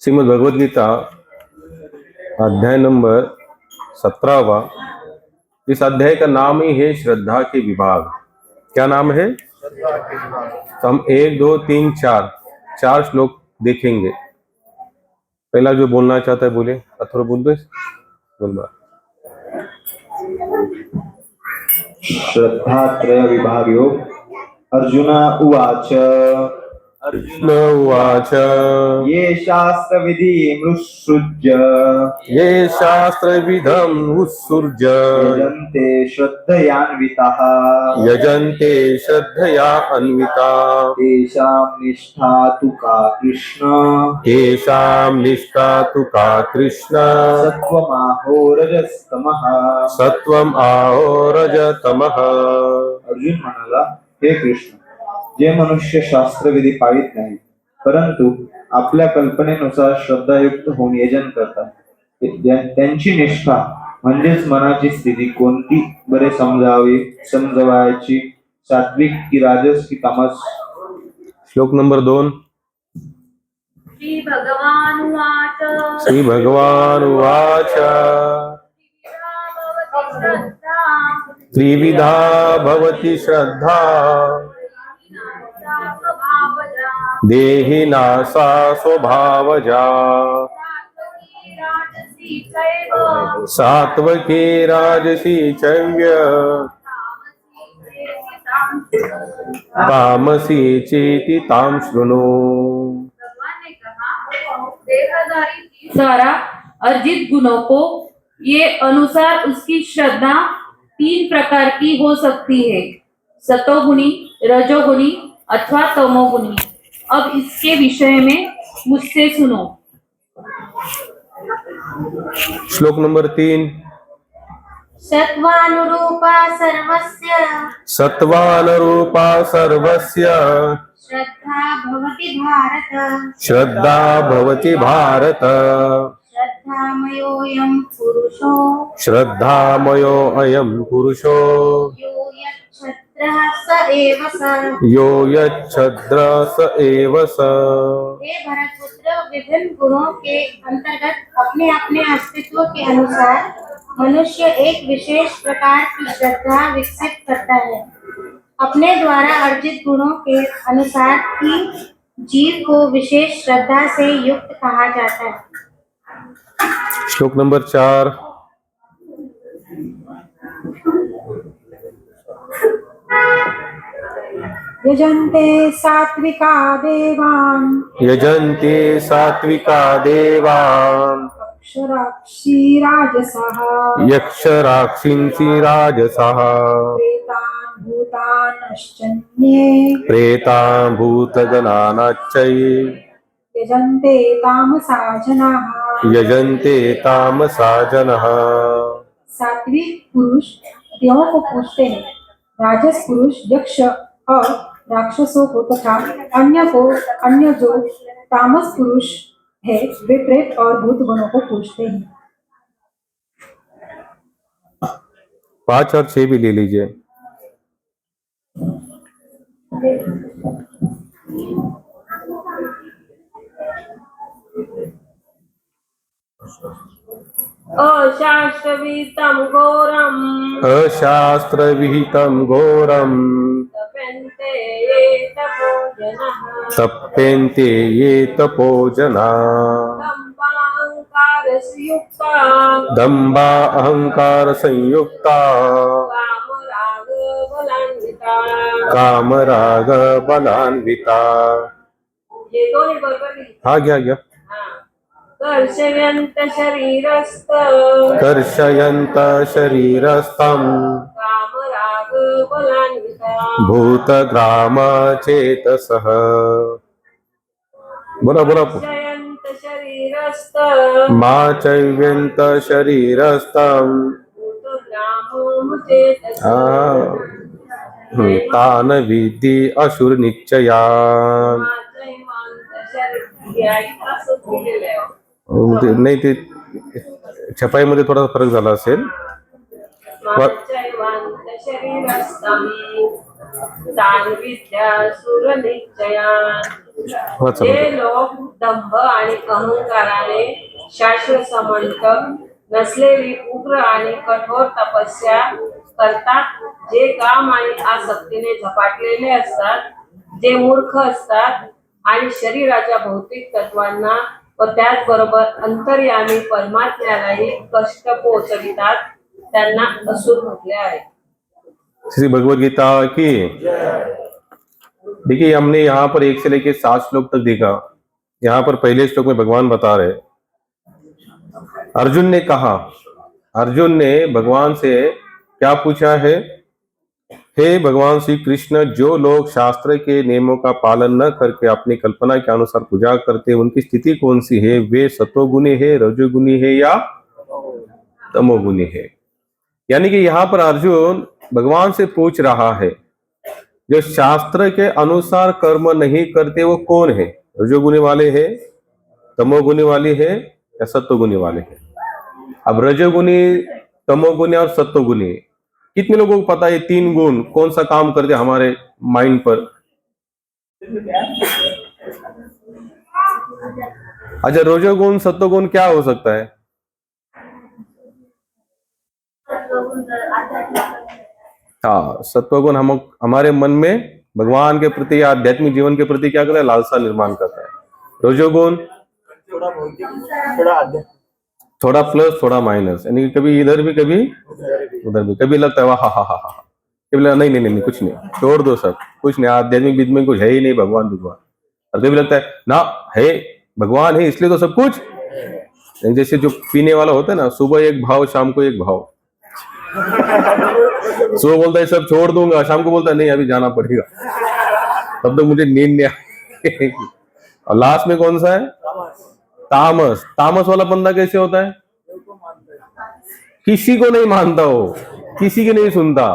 श्रीमद् भगवद गीता अध्याय नंबर 17वां। इस अध्याय का नाम ही है श्रद्धा के विभाग। क्या नाम है? तो हम 1, 2, 3, 4 श्लोक देखेंगे। पहला जो बोलना चाहता है बोले। अथर्व बोल दो। बोल। श्रद्धात्रय विभाग योग। अर्जुन उवाच अर्जुन उवाच ये शास्त्र विधि मृत्सृज्य ये शास्त्रविधम् उत्सृज्य यजन्ते श्रद्धयान्विताः यजन्ते श्रद्धया अन्विता तेषां निष्ठा तु का कृष्ण तेषां निष्ठा तु का कृष्ण सत्त्वमाहो रजस्तमः। सत्वम आओ रजतमः। अर्जुन म्हणाला, हे कृष्ण, जे मनुष्य शास्त्रविधी पाळीत नाही परंतु आपल्या कल्पनेनुसार श्रद्धायुक्त होऊन यजन करतात, त्यांची निष्ठा म्हणजेच मनाची स्थिती कोणती बरे समजवायची, सात्विक की राजस की तामस? श्लोक नंबर 2। श्री भगवानुवाच श्री भगवानुवाच त्रिविधा भवति श्रद्धा देहिना सा स्वभावजा सात्वके राजसी चैव तामसी चेति तां शृणु। भगवान ने कहा, देहधारी द्वारा अर्जित गुणों को ये अनुसार उसकी श्रद्धा 3 प्रकार की हो सकती है, सतोगुणी, रजोगुणी अथवा तमोगुणी। अब इसके विषय में मुझसे सुनो। श्लोक नंबर 3। सत्वानुरूपा सर्वस्य सत्वानुरूपा सर्वस्य श्रद्धा भवति भारत श्रद्धा भवति भारत श्रद्धामयोऽयं पुरुषो श्रद्धामयो अयं पुरुषो यो यच्छ्रद्धः स एव स। यो यच्छ्रद्ध स एव स। हे भरतपुत्र, विभिन्न गुणों के अंतर्गत अपने अपने अस्तित्व के अनुसार मनुष्य एक विशेष प्रकार की श्रद्धा विकसित करता है। अपने द्वारा अर्जित गुणों के अनुसार ही जीव को विशेष श्रद्धा से युक्त कहा जाता है। श्लोक नंबर 4। यजन्ते सात्विका देवान् यजन्ते सात्विका देवान् अक्षराक्षी राजसः यक्षराक्षिंसि राजसः प्रेतान् भूतानश्चन्ये प्रेतान् भूतगणानाच्चै यजन्ते तामसा जनाः। यजन्ते तामसा जनः। सात्विक पुरुष देवों को पूजते हैं, राजस पुरुष यक्ष और राक्षसों को तथा अन्य जो तामस पुरुष है वे प्रेत और भूत गणों को पूजते हैं। 5 और 6 भी ले लीजिए। अशास्त्रविहितं घोरम् अशास्त्रविहितं घोरं तप्यन्ते ये तपोजनः तप्यन्ते ये तपोजना दम्भा अहंकार संयुक्ता कामराग बलान्विता। ये दोन्ही बरोबर लिहितो। हा घ्या। कर्षयन्त शरीरस्थं कामराग बलान्विता भूतग्राम चेतसः। बोला कर्षयन्त शरीरस्थ माचैव्यन्त शरीरस्थं भूतग्रामो चेतसः तान विद्धि असुर निश्चयान्। नाही, ते छपाईमध्ये थोडा फरक झाला असेल। दान विद्या सुर निश्चयान. वाचा जे बरं. लोक दंभ आणि अहंकाराने शाश्वत समंतक नसलेली उग्र आणि कठोर तपस्या करतात, जे काम आणि आसक्तीने झपाटलेले असतात, जे मूर्ख असतात आणि शरीराच्या भौतिक तत्वांना व त्याचबरोबर अंतर्यामी परमात्म्यालाही कष्ट पोहोचवितात, त्यांना असुर म्हटले आहे. श्री भगवद गीता की. देखिए हमने यहाँ पर 1 से लेकर 7 श्लोक तक देखा. यहाँ पर पहले श्लोक में भगवान बता रहे, अर्जुन ने कहा, अर्जुन ने भगवान से क्या पूछा है, हे भगवान श्री कृष्ण, जो लोग शास्त्र के नियमों का पालन न करके अपनी कल्पना के अनुसार पूजा करते हैं, उनकी स्थिति कौन सी है? वे सतोगुणी है, रजोगुणी है या तमोगुणी है? यानी कि यहाँ पर अर्जुन भगवान से पूछ रहा है, जो शास्त्र के अनुसार कर्म नहीं करते वो कौन है? रजोगुणी वाले है, तमोगुणी वाले है या सत्वगुणी वाले है? अब रजोगुणी, तमोगुणी और सत्वगुणी, कितने लोगों को पता है 3 गुण कौन सा काम करते हैं हमारे माइंड पर? अच्छा, रजोगुण सत्वगुण क्या हो सकता है? हाँ, सत्वगुण हम हमारे मन में भगवान के प्रति या आध्यात्मिक जीवन के प्रति क्या करता है? लालसा निर्माण करता है. रजोगुण थोड़ा भौतिक, थोड़ा आध्यात्मिक, थोड़ा प्लस थोड़ा माइनस, यानी कि कभी इधर भी कभी उधर भी. कभी लगता है वाह हा हा हा हा, कभी लगता नहीं नहीं नहीं कुछ नहीं, छोड़ दो सब, कुछ नहीं, आध्यात्मिक विद में कुछ है ही नहीं, भगवान भगवान. और कभी लगता है ना है भगवान है इसलिए तो सब कुछ. जैसे जो पीने वाला होता है ना, सुबह एक भाव शाम को एक भाव, सुबह बोलता है सब छोड़ दूंगा, शाम को बोलता है नहीं अभी जाना पड़ेगा, तब तक मुझे नींद नहीं आएगी. और लास्ट में कौन सा है? तामस. तामस वाला बंदा कैसे होता है? किसी को नहीं मानता हो, किसी की नहीं सुनता,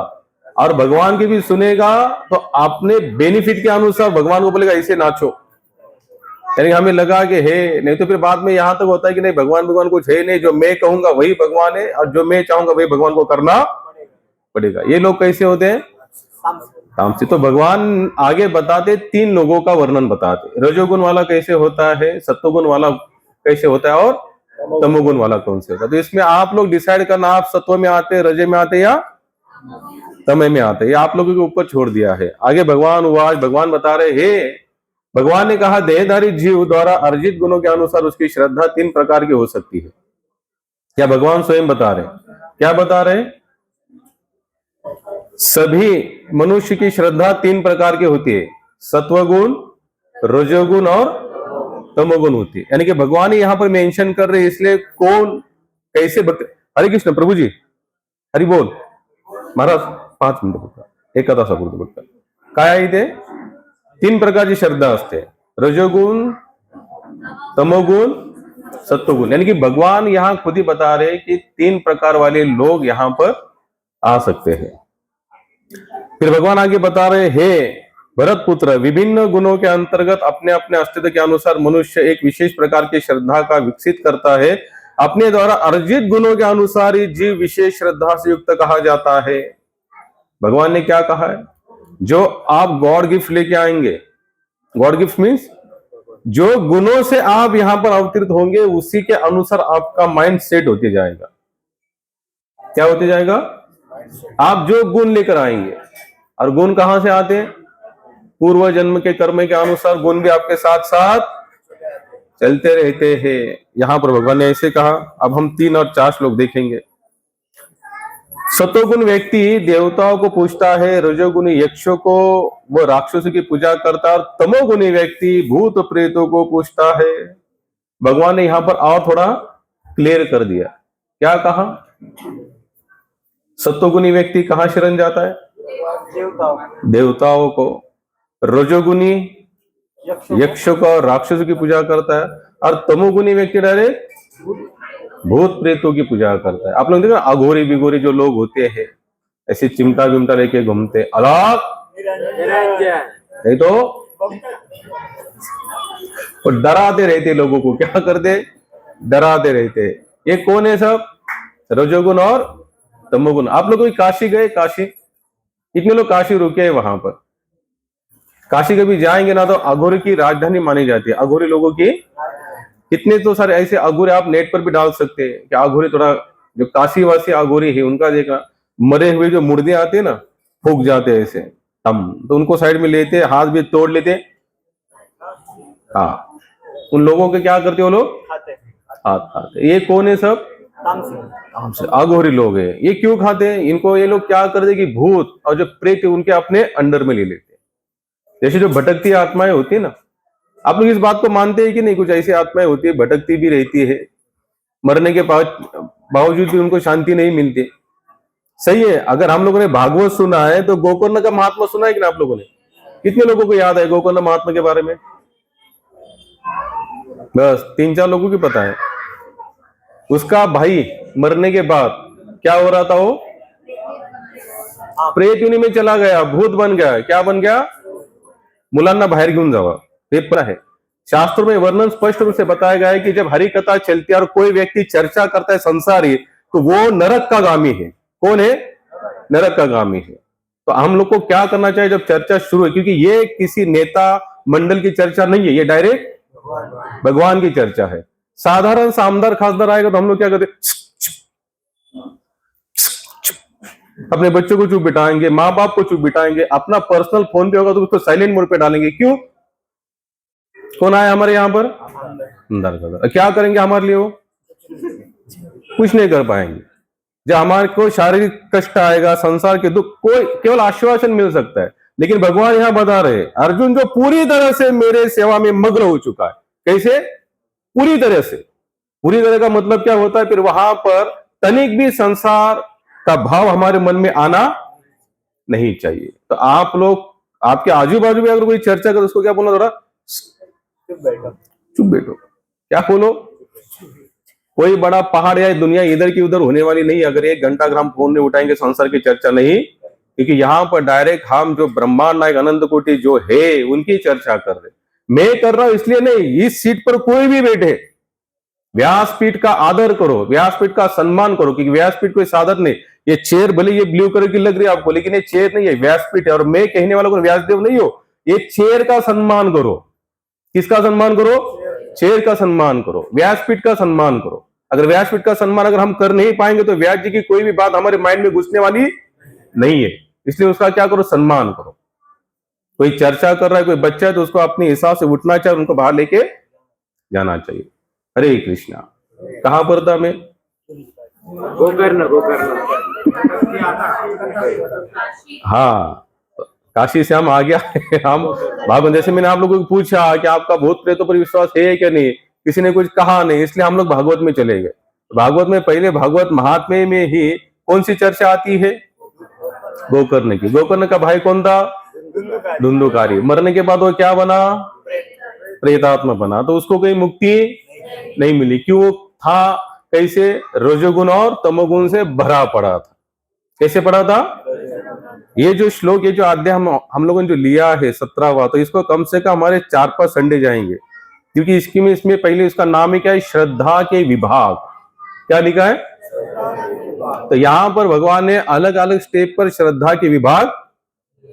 और भगवान की भी सुनेगा तो अपने बेनिफिट के अनुसार भगवान को बोलेगा ऐसे नाचो. यानी हमें लगा कि है, नहीं तो फिर बाद में यहां तक होता है कि नहीं भगवान भगवान कुछ है नहीं, जो मैं कहूंगा वही भगवान है और जो मैं चाहूंगा वही भगवान को करना पड़ेगा. ये लोग कैसे होते हैं? तामसी. तो भगवान आगे बताते 3 लोगों का वर्णन बताते, रजोगुण वाला कैसे होता है, सत्वगुण वाला कैसे होता है और तमोगुण वाला कौन से होता है. तो इसमें आप लोग डिसाइड करना, आप सत्व में आते, रजे में आते या तमय में आते, ये आप लोगों के ऊपर छोड़ दिया है. आगे भगवान बता रहे हे, भगवान ने कहा देहधारी जीव द्वारा अर्जित गुणों के अनुसार उसकी श्रद्धा 3 प्रकार की हो सकती है. क्या भगवान स्वयं बता रहे? क्या बता रहे? सभी मनुष्य की श्रद्धा 3 प्रकार की होती है, सत्वगुण, रजोगुण और तमोगुण होती है. यानी कि भगवान ही यहां पर मेंशन कर रहे, इसलिए कौन कैसे भक्त. हरे कृष्ण प्रभु जी, हरि बोल महाराज. 5 मिनिट बोलता, एका तासापुरतं बोलता. काय आहे ते? 3 प्रकारची श्रद्धा असते, रजोगुण, तमोगुण, सत्वगुण. यानी कि भगवान यहां खुद ही बता रहे कि 3 प्रकार वाले लोग यहां पर आ सकते हैं. फिर भगवान आगे बता रहे, हे भरत पुत्र, विभिन्न गुणों के अंतर्गत अपने अपने अस्तित्व के अनुसार मनुष्य एक विशेष प्रकार की श्रद्धा का विकसित करता है. अपने द्वारा अर्जित गुणों के अनुसार ही जीव विशेष श्रद्धा से युक्त कहा जाता है. भगवान ने क्या कहा है? जो आप गॉड गिफ्ट लेके आएंगे, गॉड गिफ्ट मीन्स जो गुणों से आप यहां पर अवतरित होंगे उसी के अनुसार आपका माइंड सेट होते जाएगा. क्या होते जाएगा? आप जो गुण लेकर आएंगे, और गुण कहां से आते हैं? पूर्व जन्म के कर्म के अनुसार गुण भी आपके साथ साथ चलते रहते हैं. यहां पर भगवान ने ऐसे कहा. अब हम 3 और 4 श्लोक देखेंगे. सतोगुण व्यक्ति देवताओं को पूजता है, रजोगुणी यक्षों को व राक्षसों की पूजा करता है, और तमोगुणी व्यक्ति भूत प्रेतों को पूजता है. भगवान ने यहां पर और थोड़ा क्लियर कर दिया. क्या कहा? सत्वगुणी व्यक्ति कहां शरण जाता है? देवताओं को. रजोगुणी यक्षों का और राक्षसों की पूजा करता है, और तमोगुणी व्यक्ति डायरेक्ट भूत प्रेतों की पूजा करता है. आप लोग देखो अघोरी बिगोरी जो लोग होते हैं, ऐसे चिमटा विमटा लेके घूमते, अलग नहीं तो वो डराते रहते लोगों को. क्या करते? डराते रहते. ये कौन है? सब रजोगुण और तमोगुण. आप लोग कोई काशी गए? काशी कितने लोग काशी रुके हैं वहां पर? काशी कभी जाएंगे ना तो अघोरी की राजधानी मानी जाती है, अघोरी लोगों की। कितने तो सारे ऐसे अघोरे आप नेट पर भी डाल सकते हैं कि अघोरी थोड़ा, जो काशीवासी अघोरी है उनका देखा, मरे हुए जो मुर्दे आते हैं ना, फूक जाते हैं ऐसे हम, तो उनको साइड में लेते, हाथ भी तोड़ लेते। हाँ, उन लोगों के क्या करते वो लोग? खाते हाथ खाते। ये कौन है सब? तामसिक। अघोरी लोग हैं। ये क्यों खाते हैं? इनको ये लोग क्या करते कि भूत और जो प्रेत है उनके अपने अंडर में ले लेते। जैसे जो भटकती आत्माएं होती है ना, आप लोग इस बात को मानते हैं कि नहीं? कुछ ऐसी आत्माएं होती है, भटकती भी रहती है, मरने के बावजूद भी उनको शांति नहीं मिलती। सही है। अगर हम लोगों ने भागवत सुना है तो गोकर्ण का महात्मा सुना है कि ना आप लोगों ने? कितने लोगों को याद है गोकर्ण महात्मा के बारे में? बस 3-4 लोगों की पता है। उसका भाई मरने के बाद क्या हो रहा था? वो प्रेत योनि में चला गया, भूत बन गया। क्या बन गया? मुलांना बाहर घेऊन जावा, पेपर है। शास्त्रों में वर्णन स्पष्ट रूप से बताया गया है कि जब हरि कथा चलती है और कोई व्यक्ति चर्चा करता है संसारी, तो वो नरक का गामी है। कौन है? नरक का गामी है। तो हम लोग को क्या करना चाहिए जब चर्चा शुरू है? क्योंकि ये किसी नेता मंडल की चर्चा नहीं है, ये डायरेक्ट भगवान की चर्चा है। साधारण सा आमदार खासदार आएगा तो हम लोग क्या करते? अपने बच्चों को चुप बिठाएंगे, माँ बाप को चुप बिठाएंगे। अपना पर्सनल फोन पे होगा तो उसको साइलेंट मोड पे डालेंगे। क्यों? कौन आया हमारे यहाँ पर? अंदर। क्या करेंगे हमारे लिए? वो कुछ नहीं कर पाएंगे। जब हमारे को शारीरिक कष्ट आएगा, संसार के दुख, कोई केवल आश्वासन मिल सकता है। लेकिन भगवान यहां बता रहे, अर्जुन जो पूरी तरह से मेरे सेवा में मग्न हो चुका है। कैसे? पूरी तरह से। पूरी तरह का मतलब क्या होता है? फिर वहां पर तनिक भी संसार का भाव हमारे मन में आना नहीं चाहिए। तो आप लोग, आपके आजू बाजू में अगर कोई चर्चा करे उसको क्या बोलना? थोड़ा चुप बैठो। क्या बोलो? कोई बड़ा पहाड़ या दुनिया इधर की उधर होने वाली नहीं। अगर 1 घंटा अगर हम फोन नहीं उठाएंगे, संसार की चर्चा नहीं, क्योंकि यहाँ पर डायरेक्ट हम जो ब्रह्मांड नायक अनंत कोटि जो है उनकी चर्चा कर रहे। मैं कर रहा हूं इसलिए नहीं, इस सीट पर कोई भी बैठे, व्यासपीठ का आदर करो, व्यासपीठ का सम्मान करो, क्योंकि व्यासपीठ कोई साधन नहीं। ये चेयर भले ये ब्लू कलर की लग रही है आपको, लेकिन ये चेयर नहीं है, व्यासपीठ है। और मैं कहने वाला को व्यासदेव नहीं हो। ये चेयर का सम्मान करो। किसका सम्मान करो? चेयर का सम्मान करो, व्यासपीठ का सम्मान करो। अगर व्यासपीठ का सम्मान अगर हम कर नहीं पाएंगे तो व्यास जी की कोई भी बात हमारे माइंड में घुसने वाली नहीं है। इसलिए उसका क्या करो? सम्मान करो। कोई चर्चा कर रहा है, कोई बच्चा है, तो उसको अपने हिसाब से उठना चाहिए, उनको बाहर लेके जाना चाहिए। हरे कृष्णा। कहां पर था मैं? गोकर्ण। हाँ, काशी से हम आ गया। हम भागवत, जैसे मैंने आप लोगों को पूछा कि आपका भूत प्रेतों पर विश्वास है क्या नहीं, किसी ने कुछ कहा नहीं, इसलिए हम लोग भागवत में चले गए। भागवत में पहले भागवत महात्म्य में ही कौन सी चर्चा आती है? गोकर्ण की। गोकर्ण का भाई कौन था? धुंधुकारी। मरने के बाद वो क्या बना? प्रेतात्मा बना। तो उसको कोई मुक्ति नहीं मिली। क्यों था? कैसे? रजोगुण और तमोगुण से भरा पड़ा था। कैसे पड़ा था? ये जो श्लोक, ये जो अध्याय हम लोगों ने जो लिया है 17वां, तो इसको कम से कम हमारे 4-5 संडे जाएंगे, क्योंकि इसमें पहले इसका नाम ही क्या है? श्रद्धा के विभाग। क्या लिखा है? तो यहां पर भगवान ने अलग अलग स्टेप पर श्रद्धा के विभाग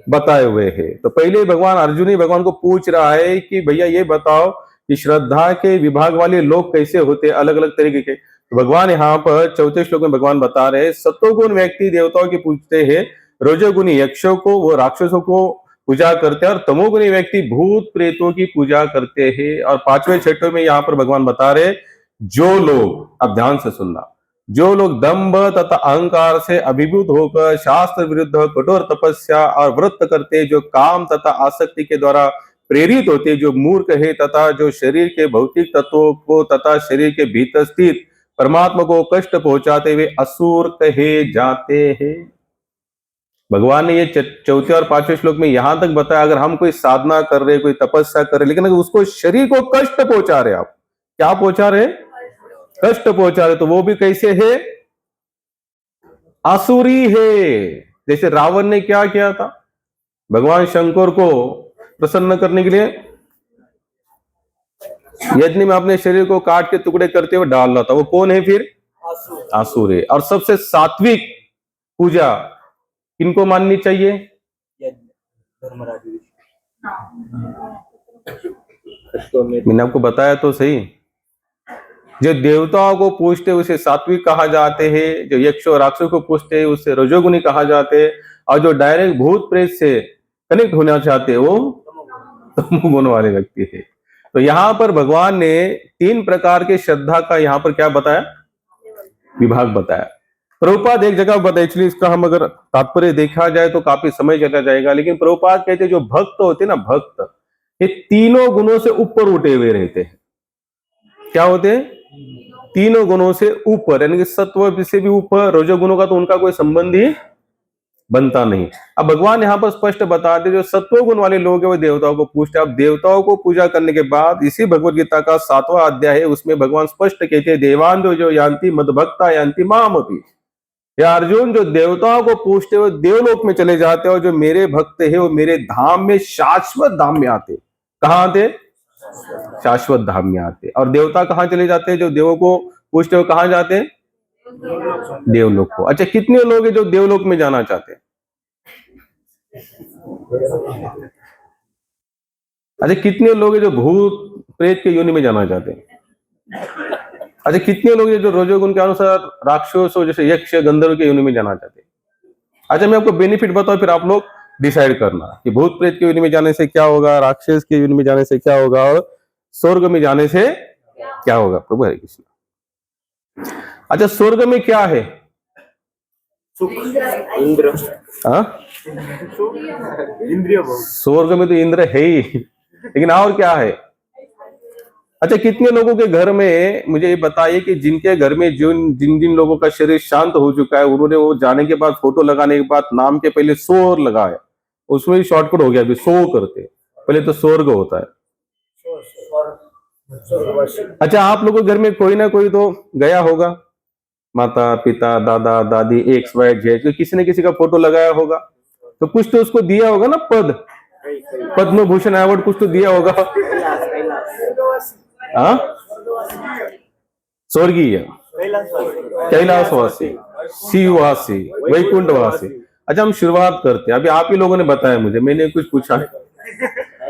बताए हुए हैं। तो पहले भगवान अर्जुन ही भगवान को पूछ रहा है कि भैया ये बताओ कि श्रद्धा के विभाग वाले लोग कैसे होते हैं, अलग अलग तरीके के। तो भगवान यहाँ पर 4थे श्लोक में भगवान बता रहे हैं, सतोगुण व्यक्ति देवताओं की पूजते हैं, रजोगुणी यक्षों को, वो राक्षसों को पूजा करते हैं, और तमोगुणी व्यक्ति भूत प्रेतों की पूजा करते हैं। और 5वें 6वें में यहाँ पर भगवान बता रहे, जो लोग, अब ध्यान से सुनना, जो लोग दंभ तथा अहंकार से अभिभूत होकर शास्त्र विरुद्ध कठोर तपस्या और व्रत करते, जो काम तथा आसक्ति के द्वारा प्रेरित होते, जो मूर्ख है तथा जो शरीर के भौतिक तत्वों को तथा शरीर के भीतर स्थित परमात्मा को कष्ट पहुंचाते हुए असुर कहे जाते हैं। भगवान ने ये 4थे और 5वें श्लोक में यहां तक बताया, अगर हम कोई साधना कर रहे, कोई तपस्या कर रहे, लेकिन अगर उसको शरीर को कष्ट पहुंचा रहे, आप क्या पहुंचा रहे? कष्ट पहुंचा रहे, तो वो भी कैसे है? आसुरी है। जैसे रावण ने क्या किया था? भगवान शंकर को प्रसन्न करने के लिए यज्ञ में अपने शरीर को काट के टुकड़े करते हुए डाल रहा था। वो कौन है फिर? आसुर है। और सबसे सात्विक पूजा किनको माननी चाहिए? मैंने आपको बताया तो सही, जो देवताओं को पूछते उसे सात्विक कहा जाते हैं, जो यक्ष और राक्षस को पूछते हैं उससे रजोगुणी कहा जाते हैं, और जो डायरेक्ट भूत प्रेत से कनेक्ट होना चाहते हैं वो तमोगुण वाले व्यक्ति है। तो यहाँ पर भगवान ने 3 प्रकार के श्रद्धा का यहाँ पर क्या बताया, विभाग बताया। प्रभुपाद एक जगह बताया, एक्चुअली इसका हम अगर तात्पर्य देखा जाए तो काफी समय चला जाएगा, लेकिन प्रभुपाद कहते जो भक्त होते ना, भक्त ये तीनों गुणों से ऊपर उठे हुए रहते हैं। क्या होते हैं? तीनों गुणों से ऊपर, यानी कि सत्व से भी ऊपर, रजोगुणों का तो उनका कोई संबंध ही बनता नहीं। अब भगवान यहाँ पर स्पष्ट बताते जो सत्व गुण वाले लोग हैं वो देवताओं को पूछते। अब देवताओं को पूजा करने के बाद इसी भगवत गीता का 7वां अध्याय है, उसमें भगवान स्पष्ट कहते हैं देवान जो यान्ति मद्भक्ता यान्ति मामपि। या अर्जुन, जो देवताओं को पूछते हो देवलोक में चले जाते हो, जो मेरे भक्त है वो मेरे धाम में शाश्वत धाम में आते। कहाँ आते? शाश्वत धाम में आते। और देवता कहाँ चले जाते हैं? जो देवों को पूछते हो कहाँ जाते हैं? देवलोक को। अच्छा, कितने लोग हैं जो देवलोक में जाना चाहते हैं? अच्छा, कितने लोग हैं जो भूत प्रेत के योनि में जाना चाहते हैं? अच्छा, कितने लोग हैं जो रजोगुण के अनुसार राक्षसों जैसे यक्ष गंधर्व के योनि में जाना चाहते हैं? अच्छा, मैं आपको बेनिफिट बताऊं, फिर आप लोग डिसाइड करना कि भूत प्रेत के योनि में जाने से क्या होगा, राक्षस के योनि में जाने से क्या होगा, और स्वर्ग में जाने से क्या होगा। प्रभु हरे कृष्ण। अच्छा, स्वर्ग में क्या है? इंद्र। हाँ, इंद्रिय स्वर्ग में तो इंद्र है ही, लेकिन और क्या है? अच्छा, कितने लोगों के घर में, मुझे ये बताइए कि जिनके घर में जिन जिन लोगों का शरीर शांत हो चुका है, उन्होंने वो जाने के बाद, फोटो लगाने के बाद नाम के पहले सोर लगाया, उसमें ही शॉर्टकट हो गया, अभी सो करते, पहले तो स्वर्ग होता है। अच्छा, आप लोगों के घर में कोई ना कोई तो गया होगा, माता पिता दादा दादी XYZ, किसी ने किसी का फोटो लगाया होगा, तो कुछ तो उसको दिया होगा ना, पद्म भूषण अवार्ड कुछ तो दिया होगा। हाँ, स्वर्गीय, कैलाशवासी, शिववासी, वैकुंठवासी। अच्छा, हम शुरुआत करते हैं। अभी आप ही लोगों ने बताया मुझे, मैंने कुछ पूछा,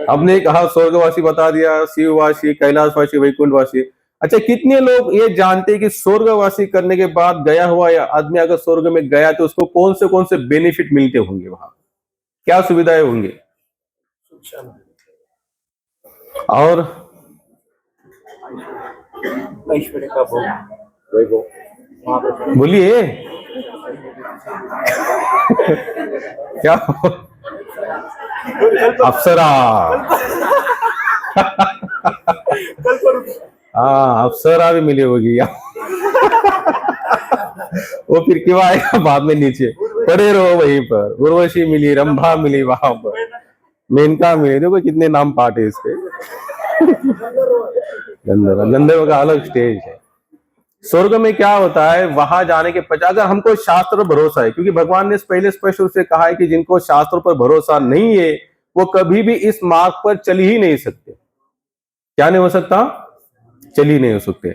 आपने कहा स्वर्गवासी बता दिया, शिववासी, कैलाशवासी, वैकुंठवासी। अच्छा, कितने लोग ये जानते हैं कि स्वर्गवासी करने के बाद गया हुआ या आदमी अगर स्वर्ग में गया तो उसको कौन से बेनिफिट मिलते होंगे, वहां क्या सुविधाएं होंगी? और ऐश्वर्य का भोग, वैभव। बोलिए क्या? अप्सरा। हाँ, अप्सरा भी मिली होगी। वो फिर क्यों आएगा बाद में, नीचे पड़े रहो वहीं पर। उर्वशी मिली, रंभा मिली, वहां पर मेनका मिली। देखो कितने नाम पाठ है इसके। गंधर्व का अलग स्टेज है। स्वर्ग में क्या होता है, वहां जाने के पश्चात अगर हमको शास्त्र पर भरोसा है, क्योंकि भगवान ने पहले स्पष्ट रूप से कहा है कि जिनको शास्त्र पर भरोसा नहीं है वो कभी भी इस मार्ग पर चल ही नहीं सकते। क्या नहीं हो सकता? चल ही नहीं हो सकते।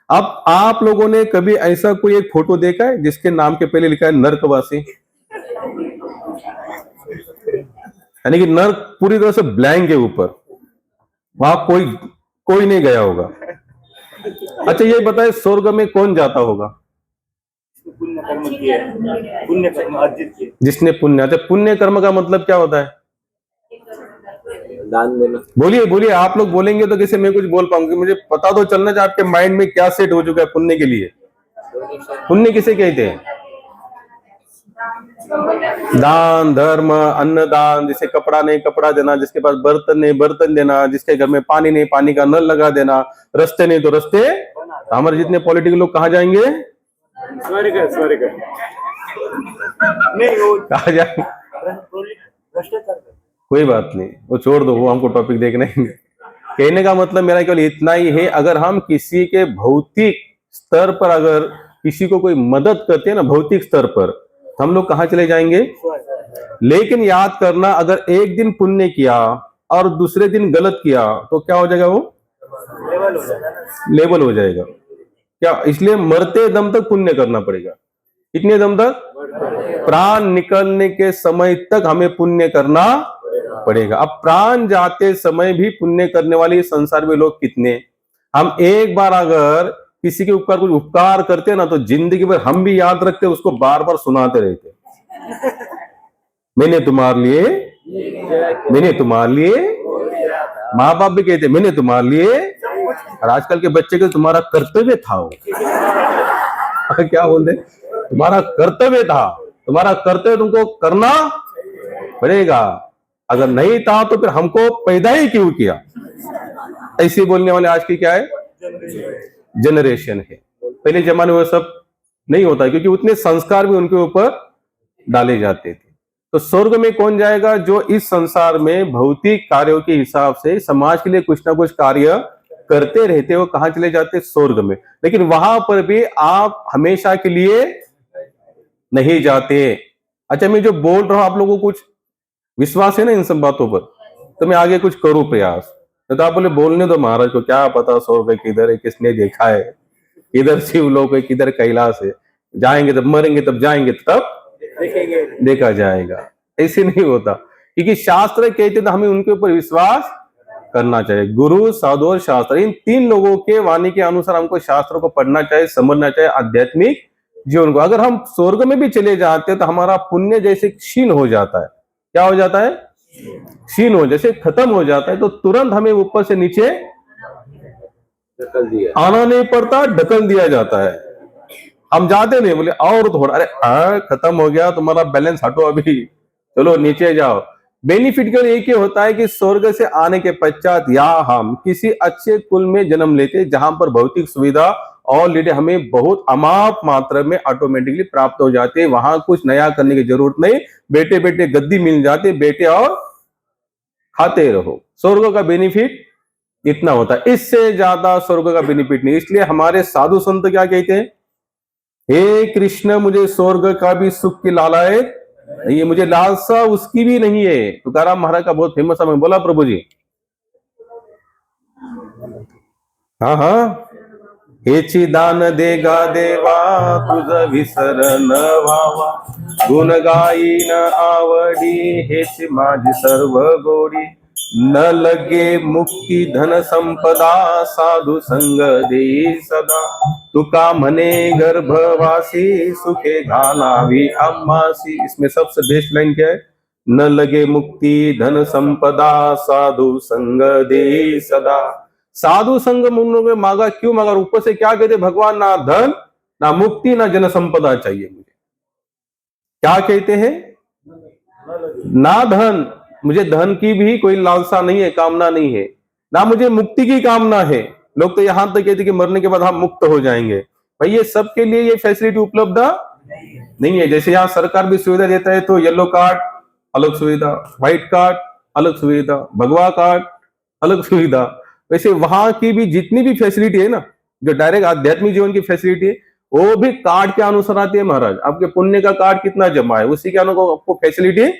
अब आप लोगों ने कभी ऐसा कोई एक फोटो देखा है जिसके नाम के पहले लिखा है नरकवासी? यानी कि नर्क पूरी तरह से ब्लैंक है ऊपर, वहां कोई नहीं गया होगा। अच्छा, ये बताए स्वर्ग में कौन जाता होगा? पुण्य कर्म किए, पुण्य कर्म अर्जित किए, जिसने पुण्य। अच्छा, पुण्य कर्म का मतलब क्या होता है? दान देना। बोलिए आप लोग बोलेंगे तो कैसे मैं कुछ बोल पाऊंगी? मुझे पता तो चलना चाहिए आपके माइंड में क्या सेट हो चुका है पुण्य के लिए। पुण्य किसे कहते हैं? दान, धर्म, अन्नदान, जिसे कपड़ा नहीं कपड़ा देना, जिसके पास बर्तन नहीं बर्तन देना, जिसके घर में पानी नहीं पानी का नल लगा देना, रास्ते नहीं तो रास्ते। हमारे जितने पॉलिटिकल लोग कहाँ जाएंगे? स्वर्ग नहीं, वो कहाँ जाएंगे? भ्रष्टाचार। कोई बात नहीं, वो छोड़ दो, वो हमको टॉपिक देखना ही नहीं। कहने का मतलब मेरा केवल इतना ही है, अगर हम किसी के भौतिक स्तर पर अगर किसी को कोई मदद करते हैं ना भौतिक स्तर पर, तो हम लोग कहाँ चले जाएंगे? लेकिन याद करना, अगर एक दिन पुण्य किया और दूसरे दिन गलत किया तो क्या हो जाएगा? वो लेवल हो जाएगा। क्या? इसलिए मरते दम तक पुण्य करना पड़ेगा। कितने दम तक? प्राण निकलने के समय तक हमें पुण्य करना पड़ेगा। अब प्राण जाते समय भी पुण्य करने वाले इस संसार में लोग कितने। हम एक बार अगर किसी के ऊपर कुछ उपकार करते हैं ना, तो जिंदगी भर हम भी याद रखते, उसको बार बार सुनाते रहते। मैंने तुम्हारे लिए, माँ बाप भी कहते मैंने तुम्हारे लिए, और आजकल के बच्चे के तुम्हारा कर्तव्य था वो क्या बोलते, तुम्हारा कर्तव्य था, तुम्हारा कर्तव्य तुमको करना पड़ेगा, अगर नहीं था तो फिर हमको पैदा ही क्यों किया। ऐसे बोलने वाले आज की क्या है, जनरेशन है। पहले जमाने में वो सब नहीं होता, क्योंकि उतने संस्कार भी उनके ऊपर डाले जाते थे। तो स्वर्ग में कौन जाएगा, जो इस संसार में भौतिक कार्यों के हिसाब से समाज के लिए कुछ ना कुछ कार्य करते रहते, वो कहां चले जाते, स्वर्ग में। लेकिन वहां पर भी आप हमेशा के लिए नहीं जाते। अच्छा, मैं जो बोल रहा हूं आप लोगों को कुछ विश्वास है ना इन सब बातों पर, तो मैं आगे कुछ करूं प्रयास। तो आप बोले बोलने दो महाराज को, क्या पता स्वर्ग किधर है, किसने देखा है, किधर शिवलोक है, किधर कैलाश है, जाएंगे तब मरेंगे, तब जाएंगे तब देखा जाएगा। ऐसे नहीं होता, क्योंकि शास्त्र कहते तो हमें उनके ऊपर विश्वास करना चाहिए। गुरु, साधु और शास्त्र, इन तीन लोगों के वाणी के अनुसार हमको शास्त्र को पढ़ना चाहिए, समझना चाहिए आध्यात्मिक जीवन को। अगर हम स्वर्ग में भी चले जाते हैं तो हमारा पुण्य जैसे क्षीण हो जाता है। क्या हो जाता है, क्षीण हो, जैसे खत्म हो जाता है, तो तुरंत हमें ऊपर से नीचे आना नहीं पड़ता, ढकल दिया जाता है। हम जाते नहीं, बोले और थोड़ा, अरे खत्म हो गया तुम्हारा बैलेंस, हटो अभी, चलो नीचे जाओ। बेनिफिट केवल एक ही होता है कि स्वर्ग से आने के पश्चात या हम किसी अच्छे कुल में जन्म लेते, जहां पर भौतिक सुविधा ऑलरेडी हमें बहुत अमाप मात्रा में ऑटोमेटिकली प्राप्त हो जाते हैं। वहां कुछ नया करने की जरूरत नहीं, बेटे बेटे गद्दी मिल जाते, बेटे और खाते रहो। स्वर्ग का बेनिफिट इतना होता है, इससे ज्यादा स्वर्ग का बेनिफिट नहीं। इसलिए हमारे साधु संत क्या कहते हैं, हे कृष्ण मुझे स्वर्ग का भी सुख की लालच नहीं है, मुझे लालसा उसकी भी नहीं है। तुकाराम महाराज का बहुत फेमस है, मैं बोला प्रभु जी, हाँ हाँ, हेची दान देगा देवा तुझ विसर न व्हावा, गुण गाई न आवडी हेची माझी सर्व गोडी, न लगे मुक्ती धन संपदा साधु संग देई सदा, तुका म्हणे गर्भवासी सुखे घालावी आम्हासी। इसमें सबसे बेस्ट लाइन क्या है, न लगे मुक्ति धन संपदा साधु संग देई सदा। साधु संग में मांगा, क्यों मांगा, ऊपर से क्या कहते भगवान, ना धन ना मुक्ति ना जन संपदा चाहिए मुझे। क्या कहते हैं, ना धन, मुझे धन की भी कोई लालसा नहीं है, कामना नहीं है, ना मुझे मुक्ति की कामना है। लोग तो यहां तक कहते कि मरने के बाद हम मुक्त हो जाएंगे। भाई ये सबके लिए ये फैसिलिटी उपलब्ध नहीं है। जैसे यहाँ सरकार भी सुविधा देता है, तो येलो कार्ड अलग सुविधा, व्हाइट कार्ड अलग सुविधा, भगवा कार्ड अलग सुविधा, वैसे वहां की भी जितनी भी फैसिलिटी है ना, जो डायरेक्ट आध्यात्मिक जीवन की फैसिलिटी है, वो भी कार्ड के अनुसार आती है। महाराज आपके पुण्य का कार्ड कितना जमा है, उसी के अनुसार आपको फैसिलिटी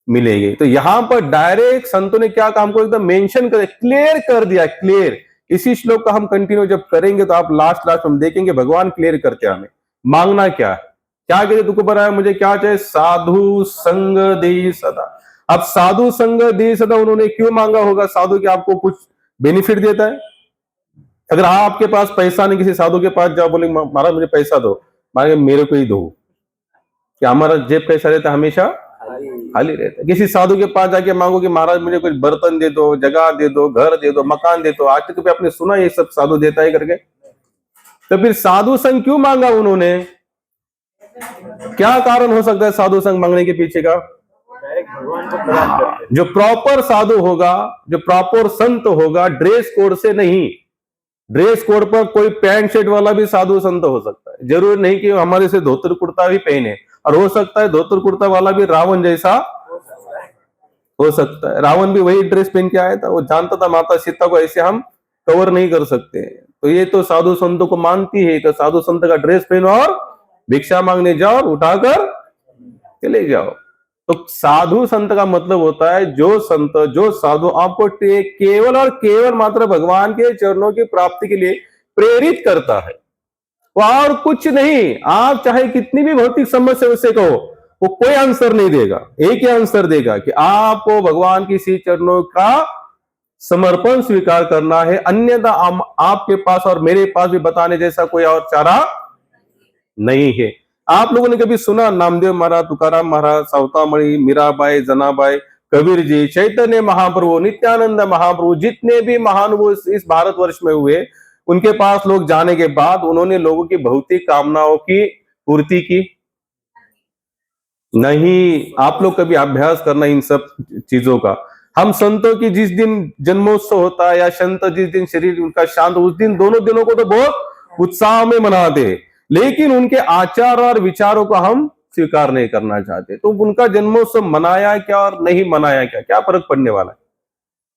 मिलेगी। तो यहां पर डायरेक्ट संतों ने क्या काम को एकदम मेंशन कर, क्लियर कर दिया, क्लियर। इसी श्लोक का हम कंटिन्यू जब करेंगे तो आप लास्ट हम देखेंगे भगवान क्लियर करते हमें मांगना क्या है। क्या कहते तुमको बताया, मुझे क्या चाहिए, साधु संग दे सदा। अब साधु संग दे सदा उन्होंने क्यों मांगा होगा, साधु के आपको कुछ बेनिफिट देता है। अगर आपके पास पैसा नहीं, किसी साधु के पास जाओ, बोले महाराज मुझे पैसा दो, मांगे मेरे को ही दो, क्या हमारा जेब कैसा रहता है, हमेशा खाली रहता है। किसी साधु के पास जाके मांगो कि महाराज मुझे कुछ बर्तन दे दो, जगह दे दो, घर दे दो, मकान दे दो, आज तक भी आपने सुना ये सब साधु देता है करके। तो फिर साधु संग क्यों मांगा उन्होंने, क्या कारण हो सकता है साधु संग मांगने के पीछे का। जो प्रॉपर साधु होगा, जो प्रॉपर संत होगा, ड्रेस कोड से नहीं, ड्रेस कोड पर कोई पैंट शर्ट वाला भी साधु संत हो सकता है, जरूरी नहीं कि हमारे से धोतर कुर्ता भी पहने, और हो सकता है धोतर कुर्ता वाला भी रावण जैसा हो सकता है। रावण भी वही ड्रेस पहन के आया था, वो जानता था माता सीता को ऐसे हम कवर नहीं कर सकते। तो ये तो साधु संतों को मानती है, तो साधु संत का ड्रेस पहनो और भिक्षा मांगने जाओ, उठाकर चले जाओ। तो साधु संत का मतलब होता है जो संत, जो साधु आपको केवल और केवल मात्र भगवान के चरणों की प्राप्ति के लिए प्रेरित करता है, और कुछ नहीं। आप चाहे कितनी भी भौतिक समस्या उससे कहो, वो कोई आंसर नहीं देगा, एक ही आंसर देगा कि आपको भगवान की श्री चरणों का समर्पण स्वीकार करना है, अन्यथा आपके पास और मेरे पास भी बताने जैसा कोई और चारा नहीं है। आप लोगों ने कभी सुना नामदेव महाराज, तुकाराम महाराज, सावतामणि, मीराबाई, जनाबाई, कबीर जी, चैतन्य महाप्रभु, नित्यानंद महाप्रभु, जितने भी महानुभाव इस भारतवर्ष में हुए, उनके पास लोग जाने के बाद उन्होंने लोगों की भौतिक कामनाओं की पूर्ति की? नहीं। आप लोग कभी अभ्यास करना इन सब चीजों का। हम संतों की जिस दिन जन्मोत्सव होता है या संत जिस दिन शरीर उनका शांत, उस दिन दोनों दिनों को तो बहुत उत्साह में मनाते हैं, लेकिन उनके आचार और विचारों को हम स्वीकार नहीं करना चाहते। तो उनका जन्मोत्सव मनाया क्या और नहीं मनाया क्या, क्या फर्क पड़ने वाला है?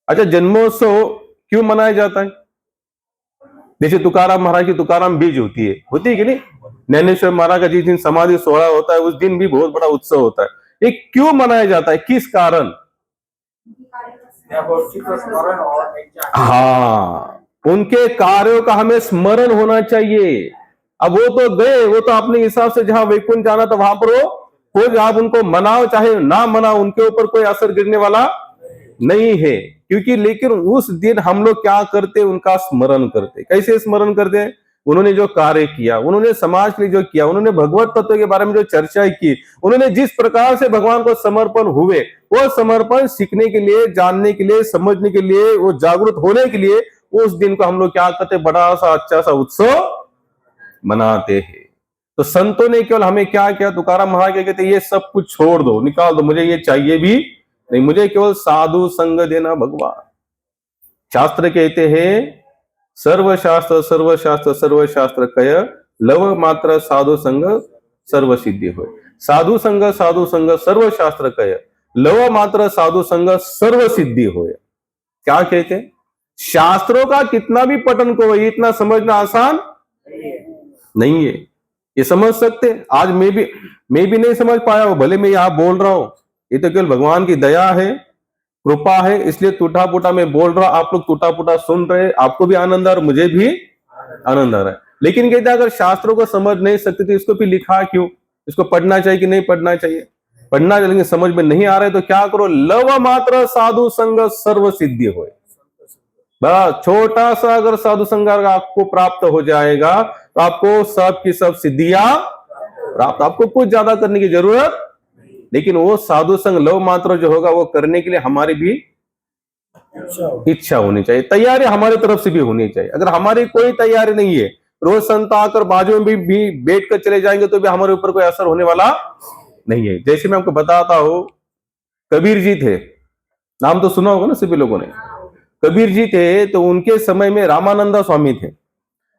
अच्छा, जन्मोत्सव क्यों मनाया जाता है? जैसे तुकाराम महाराज की तुकाराम बीज होती है कि नहीं? ज्ञानेश्वर महाराज का जिस दिन समाधि सोहरा होता है उस दिन भी बहुत बड़ा उत्सव होता है। ये क्यों मनाया जाता है, किस कारण? हाँ, उनके कार्यों का हमें स्मरण होना चाहिए। अब वो तो गए, वो तो अपने हिसाब से जहां वैकुंठ जाना था वहां पर वो आप उनको मनाओ चाहे ना मनाओ, उनके ऊपर कोई असर गिरने वाला नहीं है। क्योंकि लेकिन उस दिन हम लोग क्या करते, उनका स्मरण करते। कैसे स्मरण करते? उन्होंने जो कार्य किया, उन्होंने समाज के लिए जो किया, उन्होंने भगवत तत्व के बारे में जो चर्चा की, उन्होंने जिस प्रकार से भगवान को समर्पण हुए, वो समर्पण सीखने के लिए, जानने के लिए, समझने के लिए, वो जागरूक होने के लिए उस दिन को हम लोग क्या करते, बड़ा सा अच्छा सा उत्सव मनाते हैं। तो संतों ने केवल हमें क्या किया, तुकाराम महाराज क्या कहते, ये सब कुछ छोड़ दो, निकाल दो, मुझे ये चाहिए भी नहीं, मुझे केवल साधु संग देना भगवान। शास्त्र कहते हैं सर्वशास्त्र सर्वशास्त्र सर्वशास्त्र कय, लव मात्र साधु संग सर्व सिद्धि हो। साधु संग सर्वशास्त्र कय, लव मात्र साधु संग सर्व सिद्धि हो। क्या कहते हैं? शास्त्रों का कितना भी पठन को वही इतना समझना आसान नहीं है। ये समझ सकते, आज मैं भी नहीं समझ पाया हूं, भले मैं यहां बोल रहा हूं, ये तो केवल भगवान की दया है, कृपा है, इसलिए टूटा फूटा मैं बोल रहा, आप लोग टूटा फूटा सुन रहे, आपको भी आनंद आ रहा, मुझे भी आनंद आ रहा है। लेकिन कहते अगर शास्त्रों को समझ नहीं सकते तो इसको भी लिखा क्यों? इसको पढ़ना चाहिए कि नहीं पढ़ना चाहिए? पढ़ना चाहिए, लेकिन समझ में नहीं आ रहा है तो क्या करो, लव मात्र साधु संग सर्व सिद्धि हो। बस छोटा सा अगर साधु संग आपको प्राप्त हो जाएगा तो आपको सब की सब सिद्धियां प्राप्त, आपको कुछ ज्यादा करने की जरूरत। लेकिन वो साधु संग लव मात्र जो होगा वो करने के लिए हमारी भी इच्छा होनी चाहिए, तैयारी हमारी तरफ से भी होनी चाहिए। अगर हमारी कोई तैयारी नहीं है, रोज संत आकर बाजू में भी बैठ कर चले जाएंगे तो भी हमारे ऊपर कोई असर होने वाला नहीं है। जैसे मैं आपको बताता हूं, कबीर जी थे, नाम तो सुना होगा ना सभी लोगों ने। कबीर जी थे तो उनके समय में रामानंदा स्वामी थे।